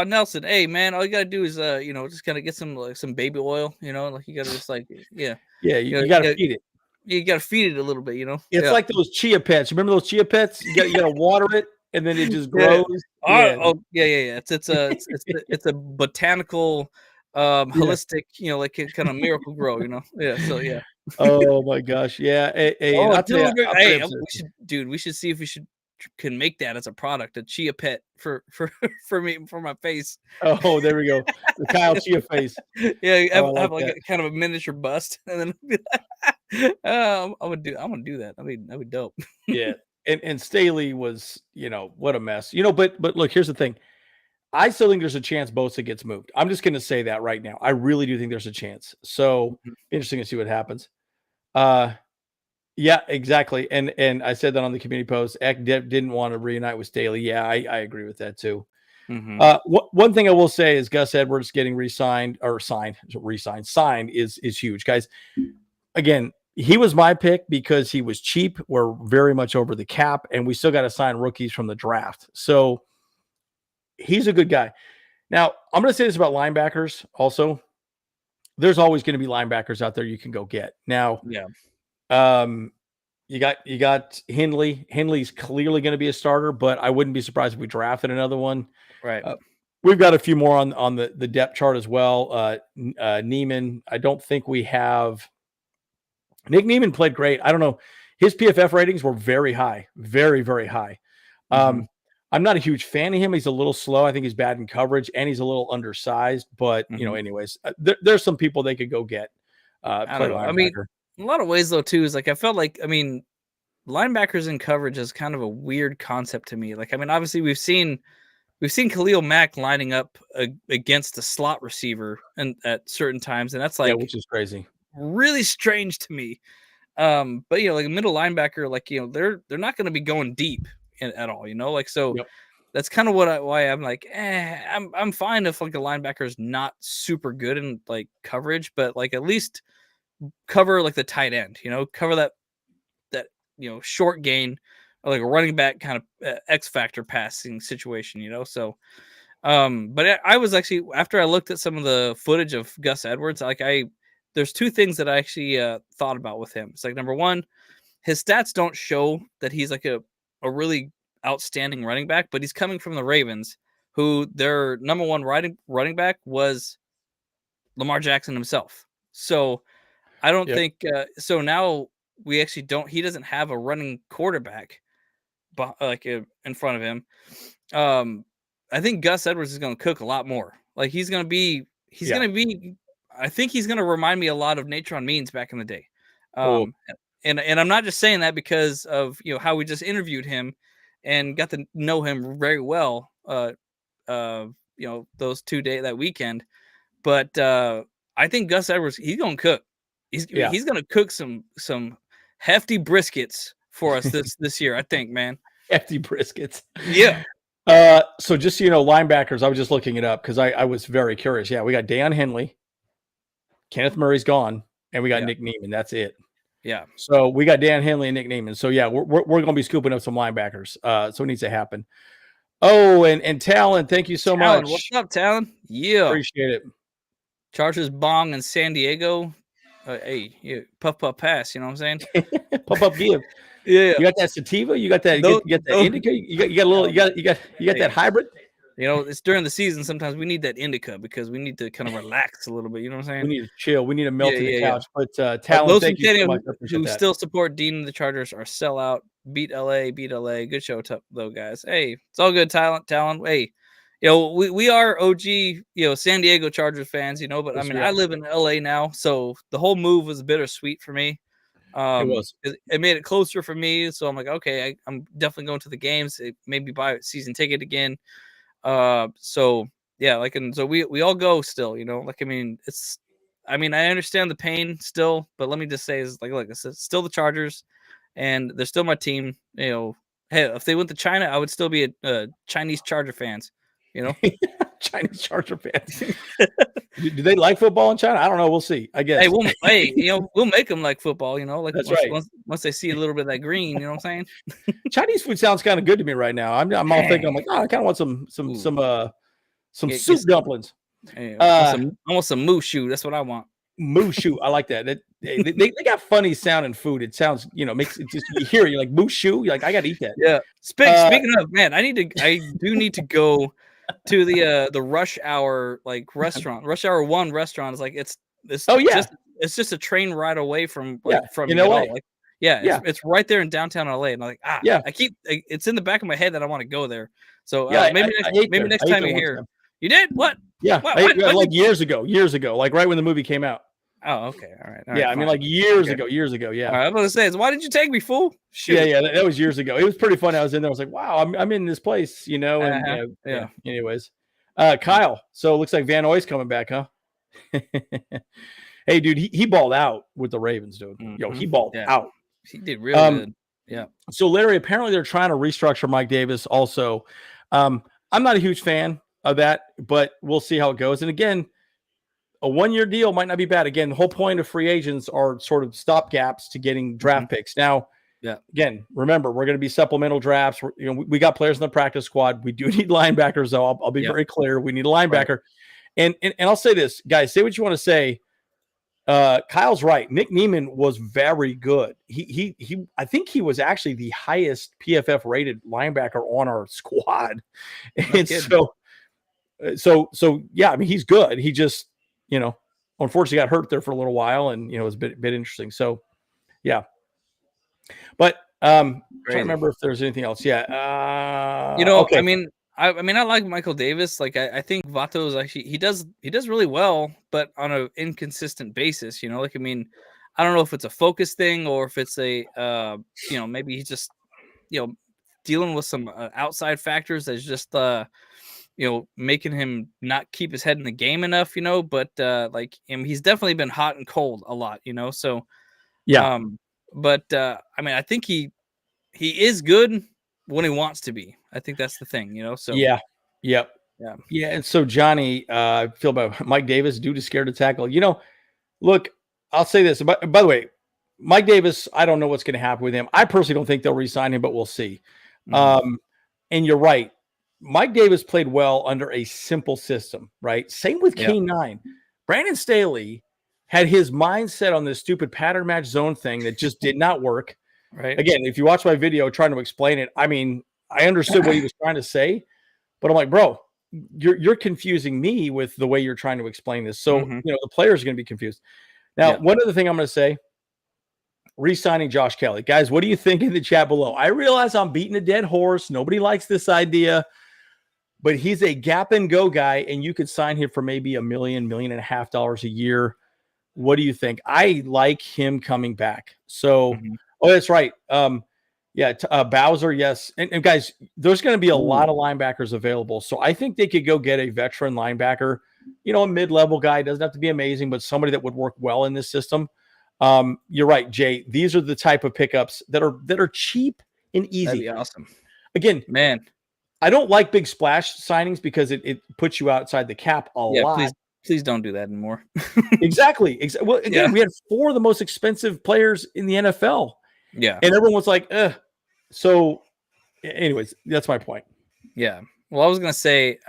Nelson, hey man, all you gotta do is just kind of get some baby oil, like you gotta just like you gotta feed it. You gotta feed it a little bit, It's like those chia pets. Remember those chia pets? You gotta water it and then it just grows. Yeah. It's a botanical holistic, like kind of miracle grow, Yeah. So yeah. Oh my gosh. Yeah. We should see if we should can make that as a product, a chia pet for for me, for my face. Oh, there we go. The Kyle Chia face. Yeah, Oh, I have like like that. a kind of a miniature bust, and then be like, I'm gonna do that. That'd be dope. Yeah. And Staley was, what a mess. But look, here's the thing. I still think there's a chance Bosa gets moved. I'm just going to say that right now. I really do think there's a chance. So interesting to see what happens. Yeah, exactly. And I said that on the community post. Eck didn't want to reunite with Staley. Yeah, I agree with that too. One thing I will say is Gus Edwards getting signed is huge, guys. Again, he was my pick because he was cheap. We're very much over the cap, and we still got to sign rookies from the draft. So he's a good guy. Now, I'm going to say this about linebackers also. There's always going to be linebackers out there you can go get. Now, you got Hindley. Hindley's clearly going to be a starter, but I wouldn't be surprised if we drafted another one. Right. We've got a few more on the depth chart as well. Neiman, I don't think we have. Nick Neiman played great. I don't know. His PFF ratings were very high, very, very high. I'm not a huge fan of him. He's a little slow. I think he's bad in coverage, and he's a little undersized. But, anyways, there's some people they could go get. I don't know. I mean, in a lot of ways, though, too, is like I felt like, linebackers in coverage is kind of a weird concept to me. Like, obviously, we've seen Khalil Mack lining up against a slot receiver and at certain times, and that's like which is crazy, really strange to me. But like a middle linebacker, like they're not going to be going deep at all, so. Yep. That's kind of why I'm like, I'm fine if like a linebacker is not super good in like coverage, but like at least cover like the tight end, cover that short gain or like a running back kind of X factor passing situation, so. But I was actually, after I looked at some of the footage of Gus Edwards, there's two things that I actually thought about with him. It's like, number one, his stats don't show that he's like a really outstanding running back, but he's coming from the Ravens, who their number one running back was Lamar Jackson himself. So I don't think so. Now we actually he doesn't have a running quarterback like in front of him. I think Gus Edwards is going to cook a lot more. Like he's going to be I think he's going to remind me a lot of Natron Means back in the day. And I'm not just saying that because of how we just interviewed him and got to know him very well. Those 2 days that weekend, but I think Gus Edwards, he's gonna cook. He's gonna cook some hefty briskets for us this year. I think, man, hefty briskets. Yeah. So just so you know, linebackers, I was just looking it up because I was very curious. Yeah, we got Deion Henley, Kenneth Murray's gone, and we got Nick Neiman. That's it. Yeah. So we got Dan Henley and Nick Neiman. So yeah, we're going to be scooping up some linebackers. So it needs to happen. Oh, and Talon, thank you so much. What's up, Talon? Yeah. Appreciate it. Chargers bong in San Diego. Puff pass. You know what I'm saying? Puff give. Yeah. You got that sativa? You got that? You got that indica? You got a little. You got that hybrid? It's during the season. Sometimes we need that indica because we need to kind of relax a little bit. You know what I'm saying? We need to chill. We need to melt in the couch. But Talon, thank you so much. Who still support Dean and the Chargers are sellout. Beat LA. Good show, though, guys. Hey, it's all good, Talon. Hey, we are OG, San Diego Chargers fans, but I live in LA now, so the whole move was bittersweet for me. It was. It made it closer for me, so I'm like, okay, I'm definitely going to the games. Maybe buy a season ticket again. So yeah, and so we all go still, I understand the pain still, but let me just say is look, it's still the Chargers and they're still my team, hey, if they went to China, I would still be a Chinese Charger fans, Chinese Charger fans. Do they like football in China? I don't know. We'll see, I guess. We'll make them like football, That's right. Once they see a little bit of that green, you know what I'm saying? Chinese food sounds kind of good to me right now. I'm all thinking, I'm like, I kind of want some soup dumplings. I want some mushu. That's what I want. Mushu. I like that. They got funny sounding food. It sounds, makes it just, you hear it, you're like mushu. You're like, I got to eat that. Yeah. Speaking of, man, I do need to go to the Rush Hour restaurant. Rush Hour 1 restaurant is it's just it's just a train ride away from from what? Yeah, it's right there in downtown LA, and I'm like, Yeah. it's in the back of my head that I want to go there. So Yeah, maybe I ate maybe there. next I ate time there you're one here, time. you did what? Yeah, What? like years ago, like right when the movie came out. Oh, okay, all right. Yeah, I mean, like years ago. Yeah. All right, I'm gonna say, why did you take me, fool? Shoot. Yeah, that was years ago. It was pretty funny. I was in there. I was like, wow, I'm in this place, and Yeah. Anyways, Kyle. So it looks like Van Noy's coming back, huh? Hey, dude, he balled out with the Ravens, dude. Yo, he balled out. He did real good. Yeah. So Larry, apparently they're trying to restructure Mike Davis also. I'm not a huge fan of that, but we'll see how it goes. And again, a 1-year deal might not be bad. Again, the whole point of free agents are sort of stopgaps to getting draft picks. Now, again, remember, we're going to be supplemental drafts. We got players in the practice squad. We do need linebackers, though. I'll be very clear. We need a linebacker. Right. And I'll say this, guys, say what you want to say. Kyle's right. Nick Neiman was very good. I think he was actually the highest PFF rated linebacker on our squad. And so yeah, I mean, he's good. He just, unfortunately got hurt there for a little while, and it was a bit interesting. So yeah. But trying to remember if there's anything else. Yeah. Okay. I mean, I like Michael Davis. Like I think Vato is actually he does really well, but on an inconsistent basis. Like I mean, I don't know if it's a focus thing or if it's a maybe he's just dealing with some outside factors that's just making him not keep his head in the game enough. But he's definitely been hot and cold a lot. So yeah. But I mean, I think he is good when he wants to be. I think that's the thing, So yeah. And so Johnny, I feel about Mike Davis, dude is scared to tackle. Look, I'll say this. By the way, Mike Davis, I don't know what's going to happen with him. I personally don't think they'll re-sign him, but we'll see. And you're right. Mike Davis played well under a simple system, right? Same with K9. Brandon Staley had his mindset on this stupid pattern match zone thing that just did not work. Right. Again, if you watch my video trying to explain it, I mean, I understood what he was trying to say, but I'm like, bro, you're confusing me with the way you're trying to explain this. So, the players are going to be confused. Now, one other thing I'm going to say, re-signing Josh Kelly. Guys, what do you think in the chat below? I realize I'm beating a dead horse. Nobody likes this idea, but he's a gap and go guy, and you could sign him for maybe $1 million, $1.5 million a year. What do you think? I like him coming back. So, oh, that's right. Bowser, yes. And guys, there's going to be a lot of linebackers available. So I think they could go get a veteran linebacker, a mid-level guy. Doesn't have to be amazing, but somebody that would work well in this system. You're right, Jay. These are the type of pickups that are cheap and easy. That'd be awesome. Again, man, I don't like big splash signings because it puts you outside the cap a lot. Please don't do that anymore. Exactly. Well, again, we had 4 of the most expensive players in the NFL. Yeah. And everyone was like, So anyways, that's my point. Yeah. Well, I was going to say,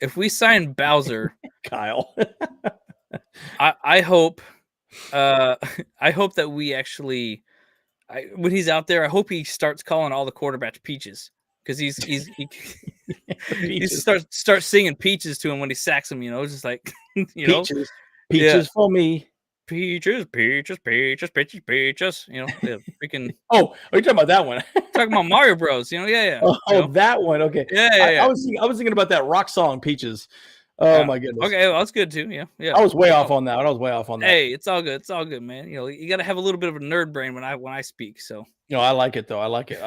if we sign Bowser, Kyle, I hope that we actually, when he's out there, I hope he starts calling all the quarterbacks peaches. Because he starts singing peaches to him when he sacks him, just like peaches for me. Peaches. Freaking. Oh, are you talking about that one? Talking about Mario Bros. Yeah. Oh, that one. Okay. Yeah. I was thinking about that rock song, Peaches. Oh my goodness. Okay, well, that's good too. Yeah. I was way off on that. Hey, it's all good. It's all good, man. You got to have a little bit of a nerd brain when I speak. So. I like it though. I like it.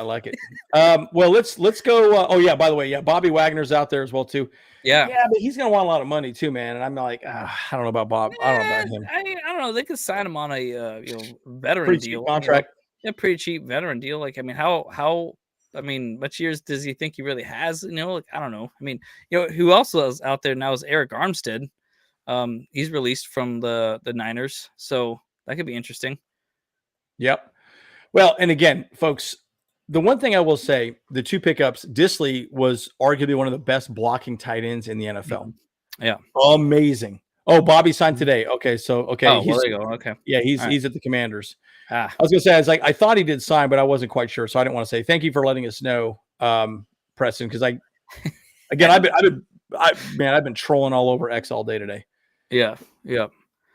Well, let's go. By the way, Bobby Wagner's out there as well too. Yeah, but he's gonna want a lot of money too, man. And I'm like, I don't know about Bob. I don't know about him. I don't know. They could sign him on a veteran pretty deal cheap contract. Pretty cheap veteran deal. Like, I mean, how much years does he think he really has? I don't know. I mean, who also is out there now is Eric Armstead. He's released from the Niners, so that could be interesting. Yep. Well, and again, folks, the one thing I will say, the 2 pickups, Disley was arguably one of the best blocking tight ends in the NFL. Yeah. Amazing. Oh, Bobby signed today. Okay. So, okay. Oh, well, there you go. Okay. Yeah. He's at the Commanders. I was going to say, I thought he did sign, but I wasn't quite sure. So I didn't want to say, thank you for letting us know, Preston. Cause I've been trolling all over X all day today. Yeah. Yeah.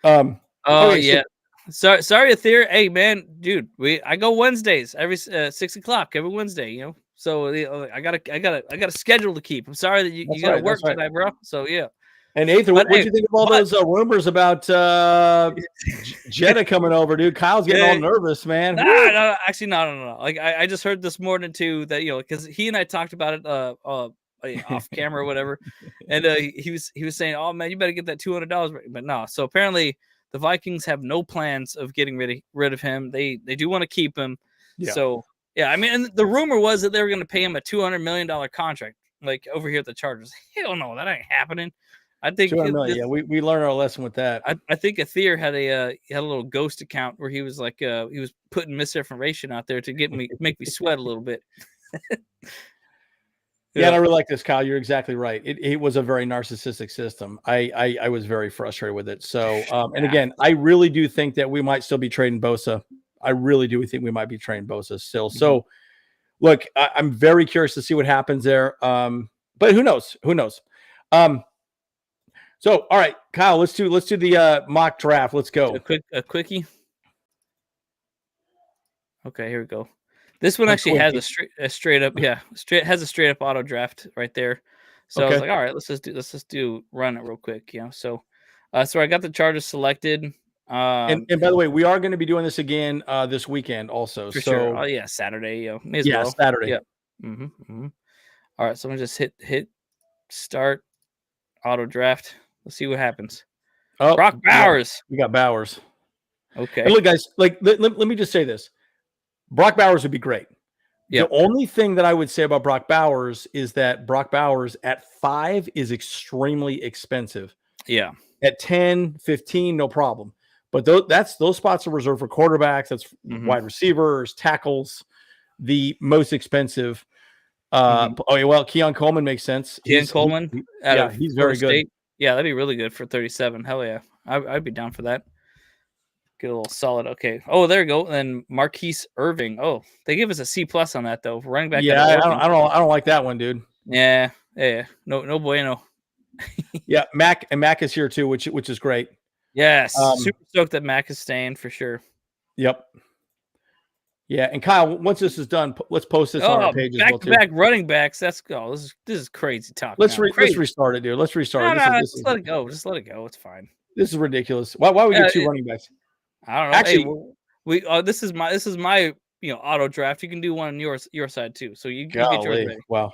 Okay, yeah. Sorry, Aether. Hey, man, dude, I go Wednesdays every 6 o'clock every Wednesday. So I got a schedule to keep. I'm sorry that you got to work tonight, bro. So yeah. And Aether, what do you think of all those rumors about Jeddah coming over, dude? Kyle's getting all nervous, man. No, actually, no. Like I just heard this morning too that because he and I talked about it off camera or whatever, and he was saying, "Oh man, you better get that $200." But no, so apparently the Vikings have no plans of getting rid of him. They do want to keep him. Yeah. So yeah, I mean, and the rumor was that they were going to pay him a $200 million contract, like over here at the Chargers. Hell no, that ain't happening. I think we learned our lesson with that. I think Aether had a little ghost account where he was like he was putting misinformation out there to make me sweat a little bit. Yeah, and I really like this, Kyle. You're exactly right. It was a very narcissistic system. I was very frustrated with it. So, and again, I really do think that we might still be trading Bosa. I really do think we might be trading Bosa still. So, look, I'm very curious to see what happens there. But who knows? Who knows? So, all right, Kyle, let's do the mock draft. Let's go. A quickie. Okay, here we go. This one actually has a straight up auto draft right there. So I was like, all right, let's just do run it real quick. So I got the Chargers selected. And by the way, we are going to be doing this again this weekend also. For sure. Oh yeah, Saturday. May as well. Saturday. Yeah. All right, so I'm gonna just hit start auto draft. Let's see what happens. Oh, Brock Bowers. We got Bowers. Okay. And look, guys, like let me just say this. Brock Bowers would be great. Yep. The only thing that I would say about Brock Bowers is that Brock Bowers at 5 is extremely expensive. Yeah. At 10, 15, no problem. But those spots are reserved for quarterbacks. That's wide receivers, tackles, the most expensive. Keon Coleman makes sense. Keon Coleman? He's very good. State. Yeah, that'd be really good for 37. Hell yeah. I'd be down for that. Get a little solid. Okay. Oh, there you go. And Marquise Irving. Oh, they give us a C+ on that though. Running back. Yeah, I don't like that one, dude. Yeah. No bueno. Yeah, Mac is here too, which is great. Yes. Super stoked that Mac is staying for sure. Yep. Yeah, and Kyle, once this is done, let's post this on our page as well too. Back-to-back running backs. This is crazy talk. Let's restart it, dude. Let's restart it. Just let it go. Just let it go. It's fine. This is ridiculous. Why would we get 2 running backs? I don't know. Actually, this is my auto draft. You can do one on your side too. So you get yours ready. Wow.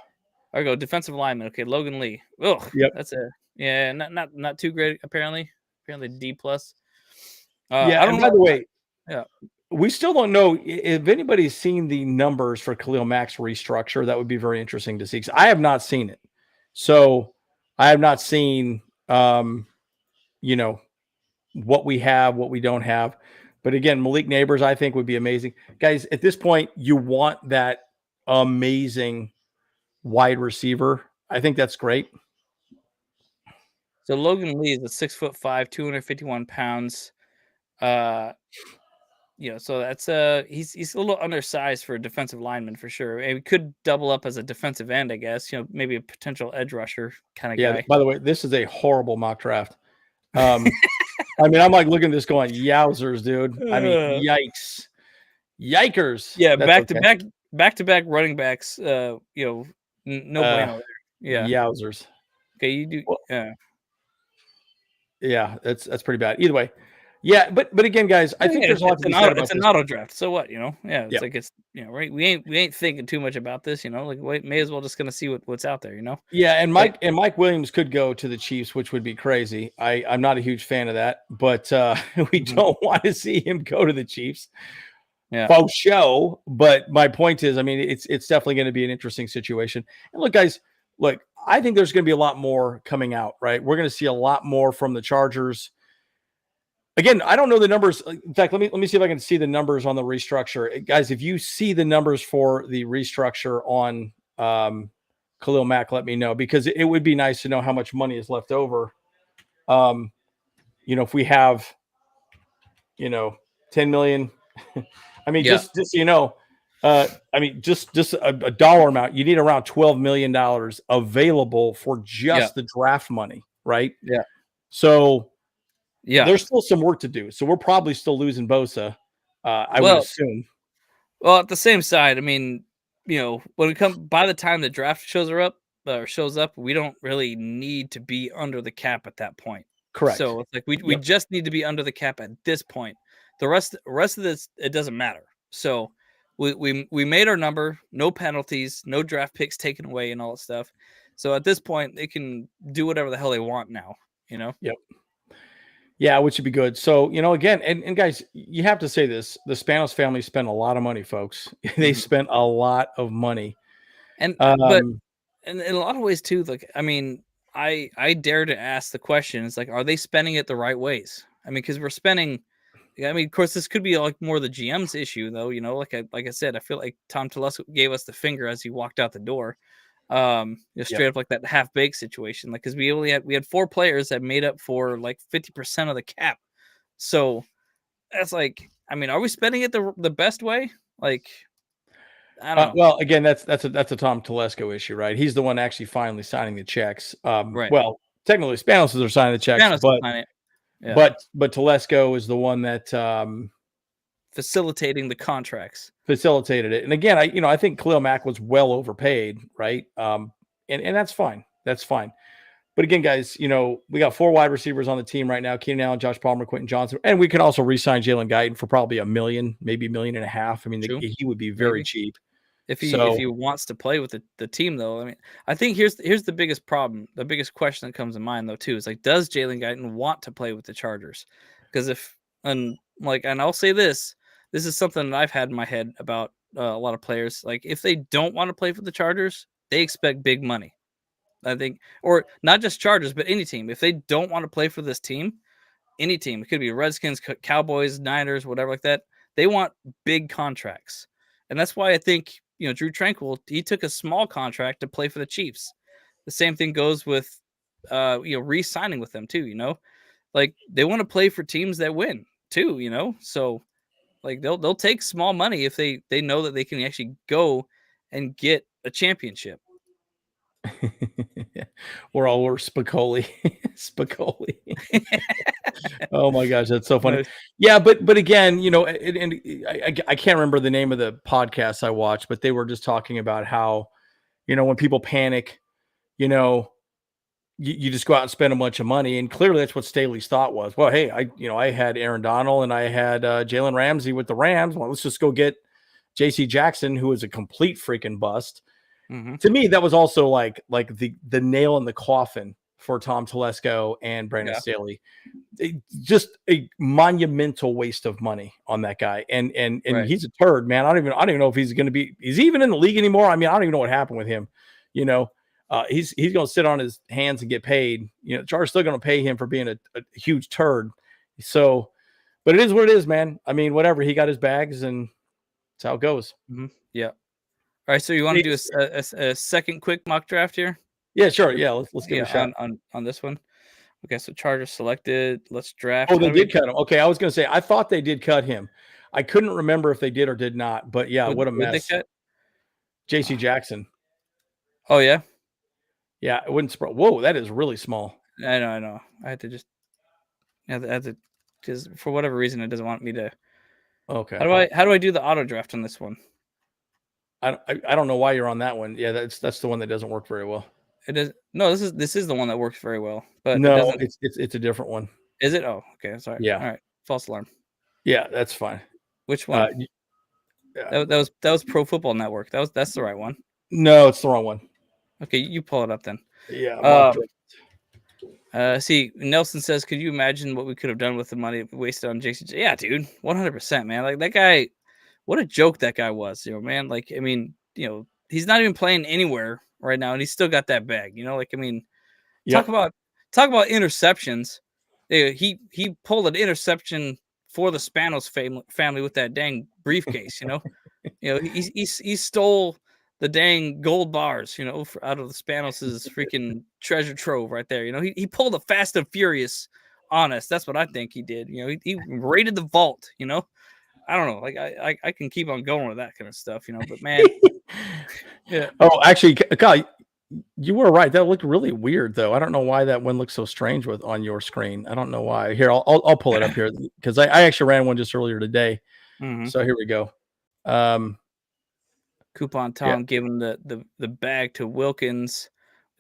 There we go. Defensive lineman. Okay, Logan Lee. Oh, yep. That's not too great. Apparently D+. And by the way, we still don't know if anybody's seen the numbers for Khalil Mack's restructure. That would be very interesting to see because I have not seen it. So I have not seen, what we have, what we don't have. But again, Malik Neighbors, I think would be amazing. Guys, at this point, you want that amazing wide receiver. I think that's great. So Logan Lee is a 6'5", 251 pounds. So that's he's a little undersized for a defensive lineman for sure. And we could double up as a defensive end, I guess. Maybe a potential edge rusher kind of guy. Yeah. By the way, this is a horrible mock draft. I mean, I'm like looking at this going, yowzers, dude. I mean, yikers. Yeah, back to back running backs. No bueno there. Yeah, yowzers. Okay, you do. Yeah, that's pretty bad. Either way, yeah. But again, guys, I think there's a lot to be said about it's an auto draft. So what? It's like it's right. We ain't thinking too much about this. Like may as well just gonna see what's out there. Yeah, and Mike Williams could go to the Chiefs, which would be crazy. I'm not a huge fan of that, but we don't want to see him go to the Chiefs. Yeah, faux show. But my point is, I mean, it's definitely going to be an interesting situation. And look, guys, I think there's going to be a lot more coming out. Right, we're going to see a lot more from the Chargers. Again, I don't know the numbers. In fact, let me see if I can see the numbers on the restructure. Guys, if you see the numbers for the restructure on Khalil Mack, let me know because it would be nice to know how much money is left over. If we have, 10 million, I mean, just a dollar amount, you need around $12 million available for just the draft money, right? Yeah. So, Yeah. There's still some work to do. So we're probably still losing Bosa, I would assume. Well, at the same side, I mean, when it comes by the time the draft shows up, we don't really need to be under the cap at that point. Correct. So it's like we just need to be under the cap at this point. The rest of this, it doesn't matter. So we made our number, no penalties, no draft picks taken away, and all that stuff. So at this point, they can do whatever the hell they want now. Yep. Yeah, which would be good. So, again, and guys, you have to say this: the Spanos family spent a lot of money, folks. They spent a lot of money, and but in a lot of ways too. Like, I mean, I dare to ask the question: it's like, are they spending it the right ways? I mean, because we're spending. I mean, of course, this could be like more the GM's issue, though. Like I said, I feel like Tom Telesco gave us the finger as he walked out the door. Straight up like that half baked situation, like because we had 4 players that made up for like 50% of the cap. So that's like, I mean, are we spending it the best way? Like, I don't know. Well, again, that's a Tom Telesco issue, right? He's the one actually finally signing the checks. Right. Well, technically, Spanos are signing the checks, but Telesco is the one that facilitating the contracts. Facilitated it. And again, I think Khalil Mack was well overpaid, right? And that's fine. That's fine. But again, guys, we got 4 wide receivers on the team right now: Keenan Allen, Josh Palmer, Quentin Johnson, and we can also re-sign Jalen Guyton for probably $1 million, maybe $1.5 million. I mean, he would be very cheap if he wants to play with the team, though. I mean, I think here's the biggest problem, the biggest question that comes to mind, though, too, is like, does Jalen Guyton want to play with the Chargers? Because and I'll say this is something that I've had in my head about a lot of players. Like, if they don't want to play for the Chargers, they expect big money. I think, or not just Chargers, but any team. If they don't want to play for this team, any team, it could be Redskins, Cowboys, Niners, whatever like that, they want big contracts. And that's why I think, Drew Tranquill, he took a small contract to play for the Chiefs. The same thing goes with, re-signing with them too, like they want to play for teams that win too, so like they'll take small money if they know that they can actually go and get a championship. We're Spicoli. Spicoli. Oh my gosh, that's so funny. Nice. Yeah, but again, I can't remember the name of the podcast I watched, but they were just talking about how, when people panic, you just go out and spend a bunch of money, and clearly that's what Staley's thought was. Well, hey, I had Aaron Donald and I had Jalen Ramsey with the Rams. Well, let's just go get J.C. Jackson, who is a complete freaking bust. Mm-hmm. To me, that was also like the nail in the coffin for Tom Telesco and Brandon Staley. Just a monumental waste of money on that guy, and right. He's a turd, man. I don't even know if he's going to be. He's even in the league anymore. I mean, I don't even know what happened with him. He's going to sit on his hands and get paid. Chargers still going to pay him for being a huge turd. So, but it is what it is, man. I mean, whatever. He got his bags, and that's how it goes. Mm-hmm. Yeah. All right, so you want to do a second quick mock draft here? Yeah, sure. Yeah, let's give it a shot on this one. Okay, so Chargers selected. Let's draft. Oh, they did cut him. Okay, I was going to say I thought they did cut him. I couldn't remember if they did or did not. But yeah, what a mess. They cut? J.C. Jackson. Oh yeah. Yeah, it wouldn't. Whoa, that is really small. I know. I had to because for whatever reason it doesn't want me to. Okay. How do I do the auto draft on this one? I don't know why you're on that one. Yeah, that's the one that doesn't work very well. It is no. This is the one that works very well. But no, it's a different one. Is it? Oh, okay. Sorry. Yeah. All right. False alarm. Yeah, that's fine. Which one? That was Pro Football Network. That's the right one. No, it's the wrong one. Okay, you pull it up then. Yeah. See, Nelson says, could you imagine what we could have done with the money wasted on JC? Yeah, dude, 100%, man. Like that guy. What a joke that guy was, man. Like, I mean, he's not even playing anywhere right now, and he's still got that bag. Like, I mean, talk about interceptions. He pulled an interception for the Spanos family with that dang briefcase. He stole the dang gold bars, out of the Spanos' freaking treasure trove right there. He pulled a Fast and Furious on us. That's what I think he did. He raided the vault. I don't know. Like I can keep on going with that kind of stuff, but man. Yeah. Oh, actually, Kyle, You were right. That looked really weird, though. I don't know why that one looks so strange on your screen. I don't know why. Here, I'll pull it up here because I actually ran one just earlier today. Mm-hmm. So here we go. Coupon Tom giving the bag to Wilkins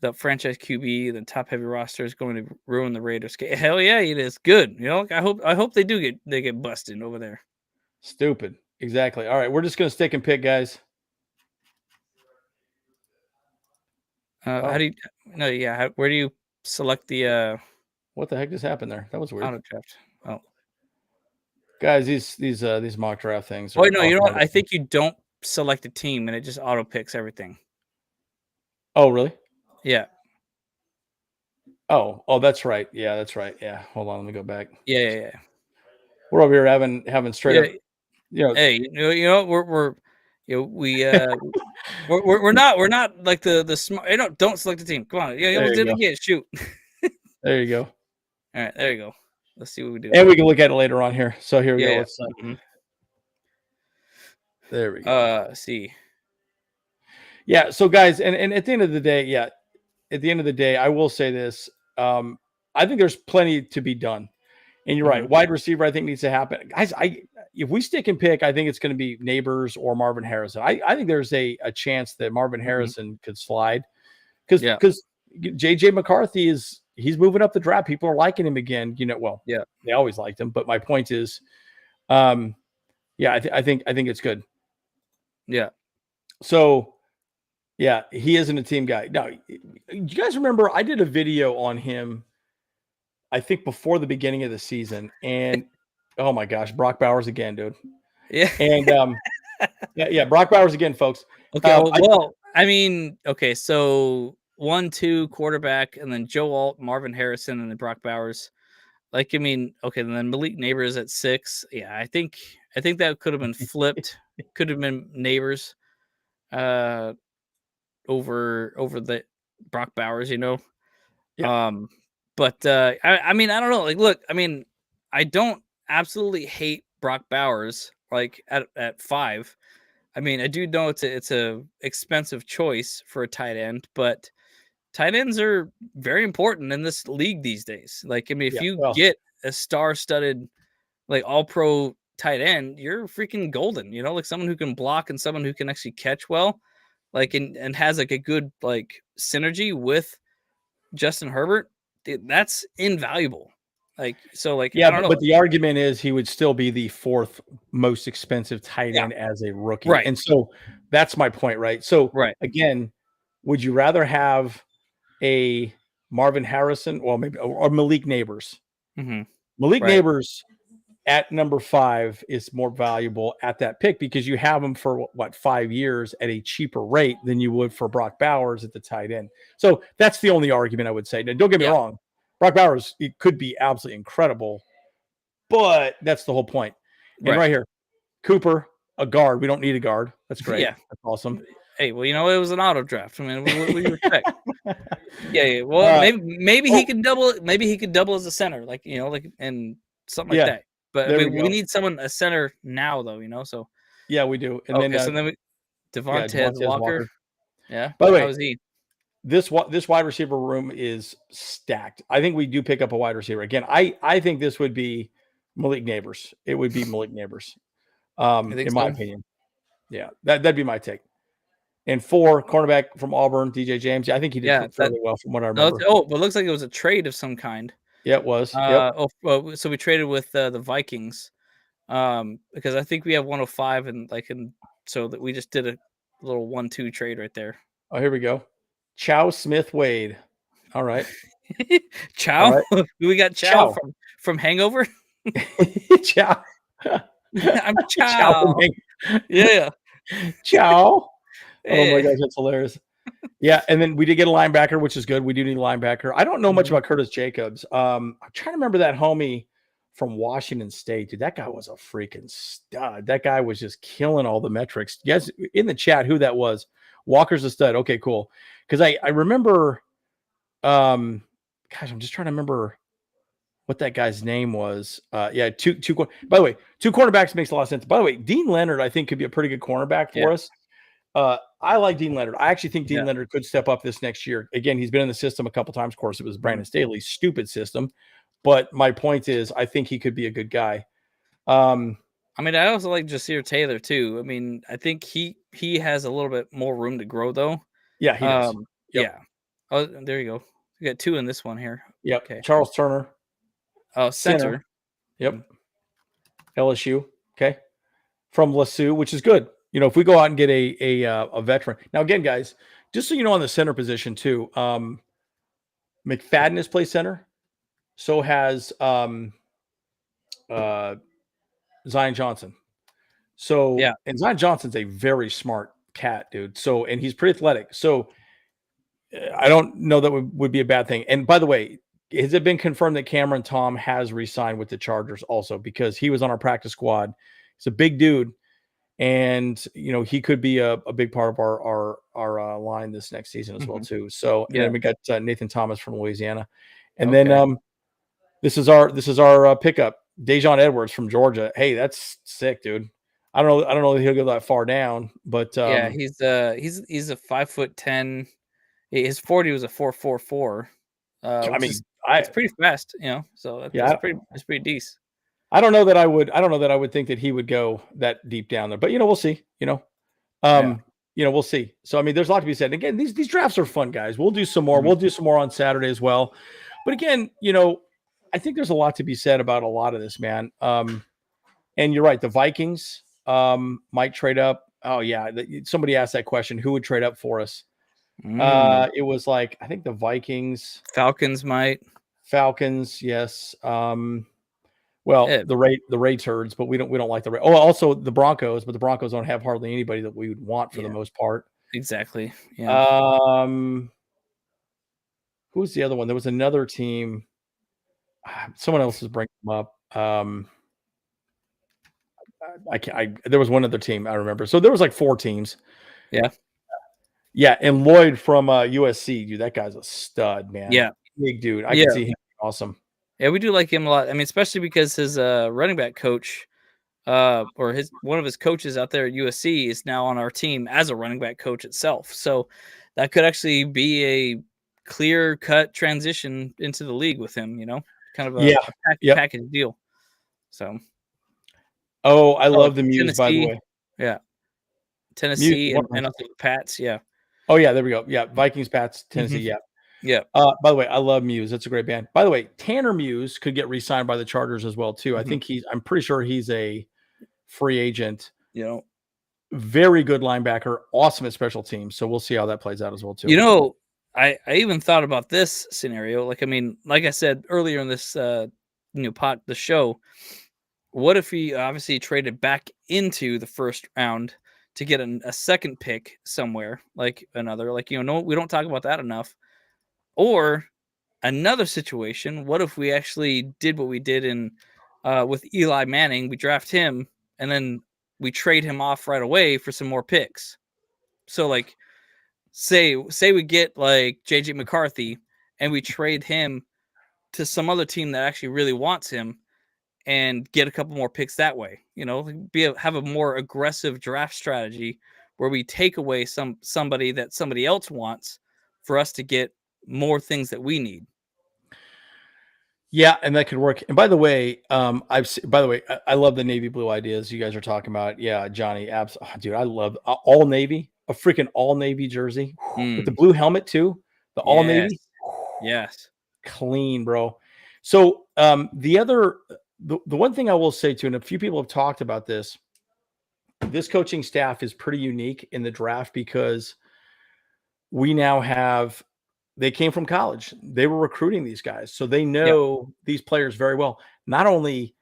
without franchise QB. The top heavy roster is going to ruin the Raiders. Hell yeah, it is good. You know, I hope they get busted over there. Stupid. Exactly. All right, we're just gonna stick and pick, guys. How do you? No, yeah. Where do you select the? What the heck just happened there? That was weird. Auto draft. Oh, guys, these mock draft things. Wait, no. You know what? I think you don't select a team and it just auto picks everything. Oh, really? Yeah. Oh, that's right. Yeah, that's right. Yeah. Hold on, let me go back. Yeah. We're over here having straight up. You know, hey, you know, we're we're not like the smart. Don't select the team. Come on, let's do it again. Shoot. There you go. All right, there you go. Let's see what we do. And we can look at it later on here. So here we go. Let's There we go. See. Yeah. So guys, and at the end of the day, I will say this. I think there's plenty to be done. And you're right. Wide receiver, I think, needs to happen. Guys, if we stick and pick, I think it's going to be Neighbors or Marvin Harrison. I think there's a chance that Marvin Harrison could slide because JJ McCarthy he's moving up the draft. People are liking him again. You know, they always liked him. But my point is, I think it's good. Yeah. So, yeah, he isn't a team guy. Now, you guys remember I did a video on him, I think before the beginning of the season, and oh my gosh, Brock Bowers again, dude. Yeah. And Brock Bowers again, folks. Okay. I mean, okay, so 1-2 quarterback, and then Joe Alt, Marvin Harrison, and then Brock Bowers. Like, I mean, okay, and then Malik Neighbors at 6. Yeah, I think that could have been flipped. Could have been Neighbors over the Brock Bowers, you know. Yeah. But I mean, I don't know. Like, look, I mean, I don't absolutely hate Brock Bowers like at 5. I mean, I do know it's a expensive choice for a tight end, but tight ends are very important in this league these days. Like, I mean, if you get a star-studded, like all-pro tight end, you're freaking golden. You know, like someone who can block and someone who can actually catch well, like and has like a good like synergy with Justin Herbert. Dude, that's invaluable. Like, so like, I don't know. But the argument is he would still be the 4th most expensive tight end as a rookie. Right. And so that's my point, right? So again, would you rather have a Marvin Harrison or Malik Neighbors? Malik Neighbors at number 5 is more valuable at that pick because you have him for 5 years at a cheaper rate than you would for Brock Bowers at the tight end. So that's the only argument I would say. Now, don't get me wrong. Brock Bowers, it could be absolutely incredible, but that's the whole point. And right here, Cooper, a guard. We don't need a guard. That's great. Yeah. That's awesome. Hey, well, you know, it was an auto draft. I mean, what do you expect? Yeah. Well, maybe he could double. Maybe he could double as a center, like, you know, like, and something like that. But I mean, we need a center now, though, you know. So yeah, we do. And then we Devontae Walker. Yeah. By the way, how is he? This wide receiver room is stacked. I think we do pick up a wide receiver again. I think this would be Malik Neighbors. It would be Malik Neighbors, in my opinion. Yeah, that'd be my take. And 4, cornerback from Auburn, DJ James. I think he did fairly well from what I remember. But it looks like it was a trade of some kind. Yeah, it was. So we traded with the Vikings, because I think we have 105 and so that we just did a little 1-2 trade right there. Oh, here we go. Chow Smith Wade. All right. Chow. All right. We got Chow from Hangover. Chow. I'm Chow. Yeah. Chow. Oh my gosh, that's hilarious. Yeah, and then we did get a linebacker, which is good. We do need a linebacker. I don't know much about Curtis Jacobs. I'm trying to remember that homie from Washington State. Dude, that guy was a freaking stud. That guy was just killing all the metrics. Yes, in the chat, who that was. Walker's a stud. Okay, cool. Because I remember, I'm just trying to remember what that guy's name was. Two. By the way, 2 cornerbacks makes a lot of sense. By the way, Dean Leonard, I think, could be a pretty good cornerback for us. I like Dean Leonard. I actually think Dean Leonard could step up this next year. Again, he's been in the system a couple times. Of course, it was Brandon Staley's stupid system. But my point is, I think he could be a good guy. I mean, I also like Jasir Taylor too. I mean, I think he has a little bit more room to grow though. Yeah, he does. Yeah. Oh, there you go. You got 2 in this one here. Yep. Okay. Charles Turner. Oh, center. Yep. LSU. Okay. From LSU, which is good. You know, if we go out and get a veteran. Now, again, guys, just so you know, on the center position too, McFadden has played center. So has Zion Johnson. So, and Zion Johnson's a very smart cat, dude. So, and he's pretty athletic. So, I don't know that would be a bad thing. And by the way, has it been confirmed that Cameron Tom has re-signed with the Chargers also? Because he was on our practice squad. He's a big dude. And, you know, he could be a big part of our line this next season as well, too. So, and then we got Nathan Thomas from Louisiana. And then this is our pickup, Dejon Edwards from Georgia. Hey, that's sick, dude. I don't know that he'll go that far down, but he's a 5'10". His 40 was a 4.44. I mean, it's pretty fast, you know. So it's pretty decent. I don't know that I would think that he would go that deep down there, but you know, we'll see. You know, we'll see. So I mean, there's a lot to be said. And again, these drafts are fun, guys. We'll do some more. Mm-hmm. We'll do some more on Saturday as well. But again, you know, I think there's a lot to be said about a lot of this, man. And you're right. The Vikings might trade up. Oh yeah, somebody asked that question. Who would trade up for us? It was like, I think the Vikings. Falcons might. Falcons, yes. The Raiders, but we don't like the Raiders. Oh, also the Broncos, but the Broncos don't have hardly anybody that we would want for the most part. Exactly. Yeah. Who's the other one? There was another team. Someone else is bringing them up. There was one other team I remember. So there was like 4 teams. Yeah. Yeah, and Lloyd from USC, dude, that guy's a stud, man. Yeah, big dude. I can see him. Awesome. Yeah, we do like him a lot. I mean, especially because his running back coach, or one of his coaches out there at USC is now on our team as a running back coach itself. So that could actually be a clear-cut transition into the league with him. You know, kind of a package deal. So. Oh, I love the Muse, by the way. Yeah. Tennessee and also the Pats. Yeah. Oh, yeah, there we go. Yeah, Vikings, Pats, Tennessee, yeah. By the way, I love Muse. That's a great band. By the way, Tanner Muse could get re-signed by the Chargers as well, too. I think I'm pretty sure he's a free agent. You know, very good linebacker, awesome at special teams. So we'll see how that plays out as well, too. You know, I even thought about this scenario. Like, I mean, like I said earlier in this, the show, what if he obviously traded back into the first round to get a second pick somewhere, like another, like, you know, we don't talk about that enough. Or another situation, what if we actually did what we did in with Eli Manning? We draft him and then we trade him off right away for some more picks. So like, say we get like JJ McCarthy and we trade him to some other team that actually really wants him and get a couple more picks that way, you know, have a more aggressive draft strategy where we take away somebody that somebody else wants for us to get more things that we need. Yeah, and that could work. And by the way, I love the navy blue ideas you guys are talking about. Yeah, Johnny, dude, I love all navy, a freaking all navy jersey with the blue helmet too. The all navy, yes, clean, bro. So the one thing I will say too, and a few people have talked about this coaching staff is pretty unique in the draft because we now have. They came from college. They were recruiting these guys. So they know these players very well. Not only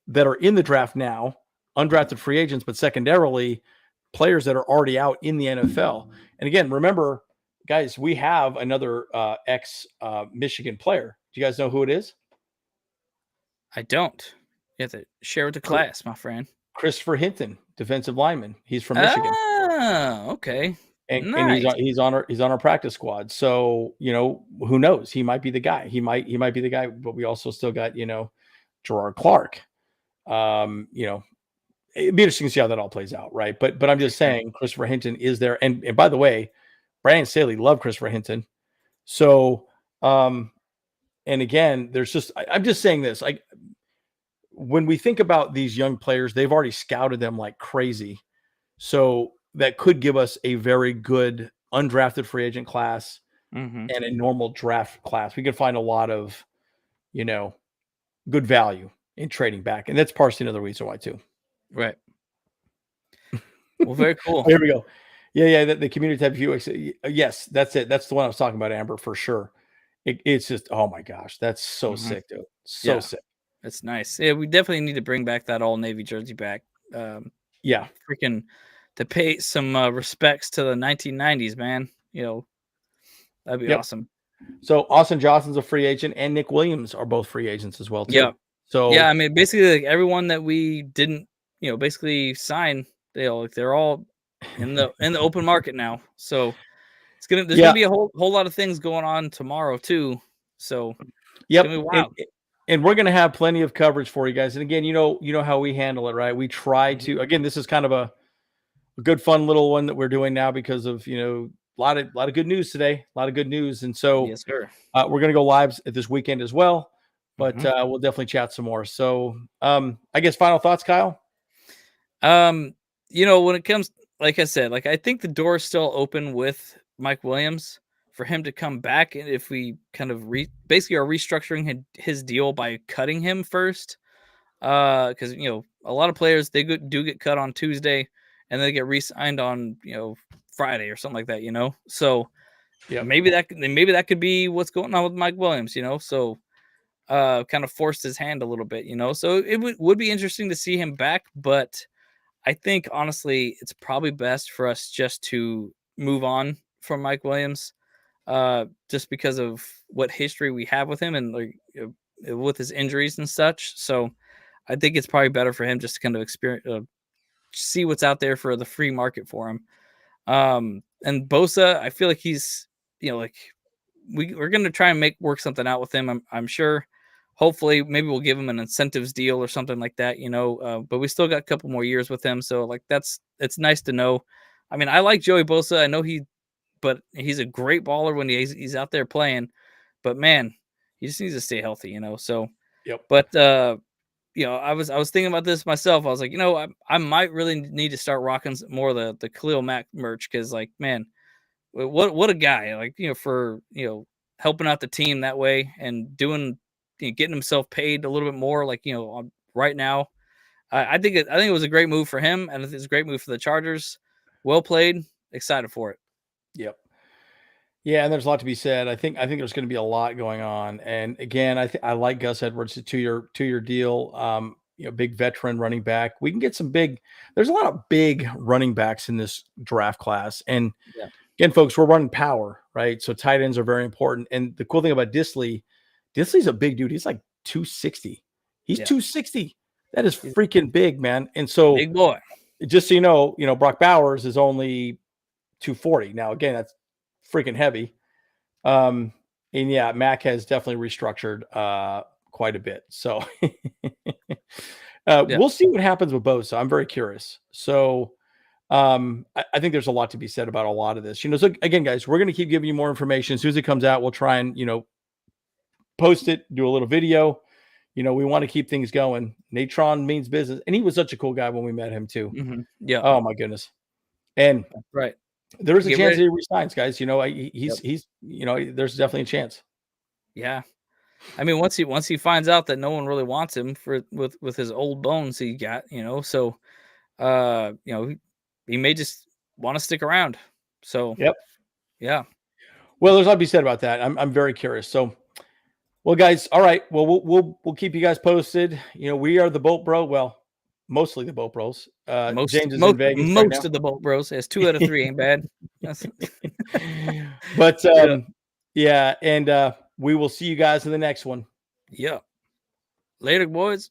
that are in the draft now, undrafted free agents, but secondarily, players that are already out in the NFL. And again, remember, guys, we have another ex-Michigan player. Do you guys know who it is? I don't. You have to share with the class, my friend. Christopher Hinton, defensive lineman. He's from Michigan. Oh, okay. And, nice. and he's on our practice squad. So, you know, who knows? He might be the guy. He might be the guy, but we also still got, you know, Gerard Clark. You know, it'd be interesting to see how that all plays out, right? But I'm just saying, Christopher Hinton is there, and by the way, Brandon Staley loved Christopher Hinton, so and again, I'm just saying this, like when we think about these young players, they've already scouted them like crazy, so that could give us a very good undrafted free agent class and a normal draft class. We could find a lot of, good value in trading back, and that's partially another reason why too. Right. Well, very cool. Here we go. Yeah. The community tab view. Yes, that's it. That's the one I was talking about, Amber, for sure. It's just, oh my gosh, that's so sick, dude. So sick. That's nice. Yeah, we definitely need to bring back that all Navy jersey back. Yeah. Freaking to pay some respects to the 1990s, man. That'd be awesome. So Austin Johnson's a free agent, and Nick Williams are both free agents as well, too. Yeah. So yeah, I mean, basically, like everyone that we didn't, basically sign, they're all in the open market now. So there's gonna be a whole lot of things going on tomorrow too. So it's gonna be wild. And we're gonna have plenty of coverage for you guys. And again, you know how we handle it, right? We try to. Again, this is kind of a good, fun little one that we're doing now because of a lot of good news today, a lot of good news, and so yes, sir. We're gonna go live at this weekend as well. But we'll definitely chat some more. So I guess final thoughts, Kyle? When it comes, like I said, like I think the door is still open with Mike Williams for him to come back. And if we kind of basically are restructuring his deal by cutting him first, because, a lot of players, they do get cut on Tuesday and they get re-signed on, Friday or something like that, so maybe that could be what's going on with Mike Williams, so kind of forced his hand a little bit, so it would be interesting to see him back, but I think honestly it's probably best for us just to move on from Mike Williams, just because of what history we have with him and with his injuries and such. So I think it's probably better for him just to kind of experience, see what's out there for the free market for him. And Bosa, I feel like he's, we're going to try and work something out with him. I'm sure. Hopefully, maybe we'll give him an incentives deal or something like that, but we still got a couple more years with him. So it's nice to know. I mean, I like Joey Bosa. I know but he's a great baller when he's out there playing, but man, he just needs to stay healthy, so, but, I was thinking about this myself. I was like, I might really need to start rocking more of the Khalil Mack merch. Cause like, man, what a guy, like, for, helping out the team that way and doing, getting himself paid a little bit more, like, right now. I think it was a great move for him, and it's a great move for the Chargers. Well played. Excited for it. Yep. Yeah, and there's a lot to be said. I think there's going to be a lot going on. And again, I like Gus Edwards, a two-year deal. Big veteran running back. We can get there's a lot of big running backs in this draft class. And again, folks, we're running power, right? So tight ends are very important. And the cool thing about Disley's a big dude. He's like 260. He's 260. That is freaking big, man. And so big boy. Just so you know, Brock Bowers is only 240. Now, again, that's freaking heavy. And yeah, Mac has definitely restructured quite a bit. So we'll see what happens with Bosa. I'm very curious. So I think there's a lot to be said about a lot of this. So again, guys, we're going to keep giving you more information. As soon as it comes out, we'll try and, post it, do a little video. We want to keep things going. Natron means business. And he was such a cool guy when we met him too. Mm-hmm. Yeah. Oh my goodness. And right. There is a chance that he resigns, guys. He's there's definitely a chance. Yeah. I mean, once he finds out that no one really wants him with his old bones he got, so he may just want to stick around. So yeah. Well, there's a lot to be said about that. I'm very curious. So, well, guys, all right. Well, we'll keep you guys posted. We are the Boat Bro. Well, mostly the Boat Bros. James is in Vegas. Most of the Boat Bros. Has 2 out of 3 ain't bad. But and we will see you guys in the next one. Yeah. Later, boys.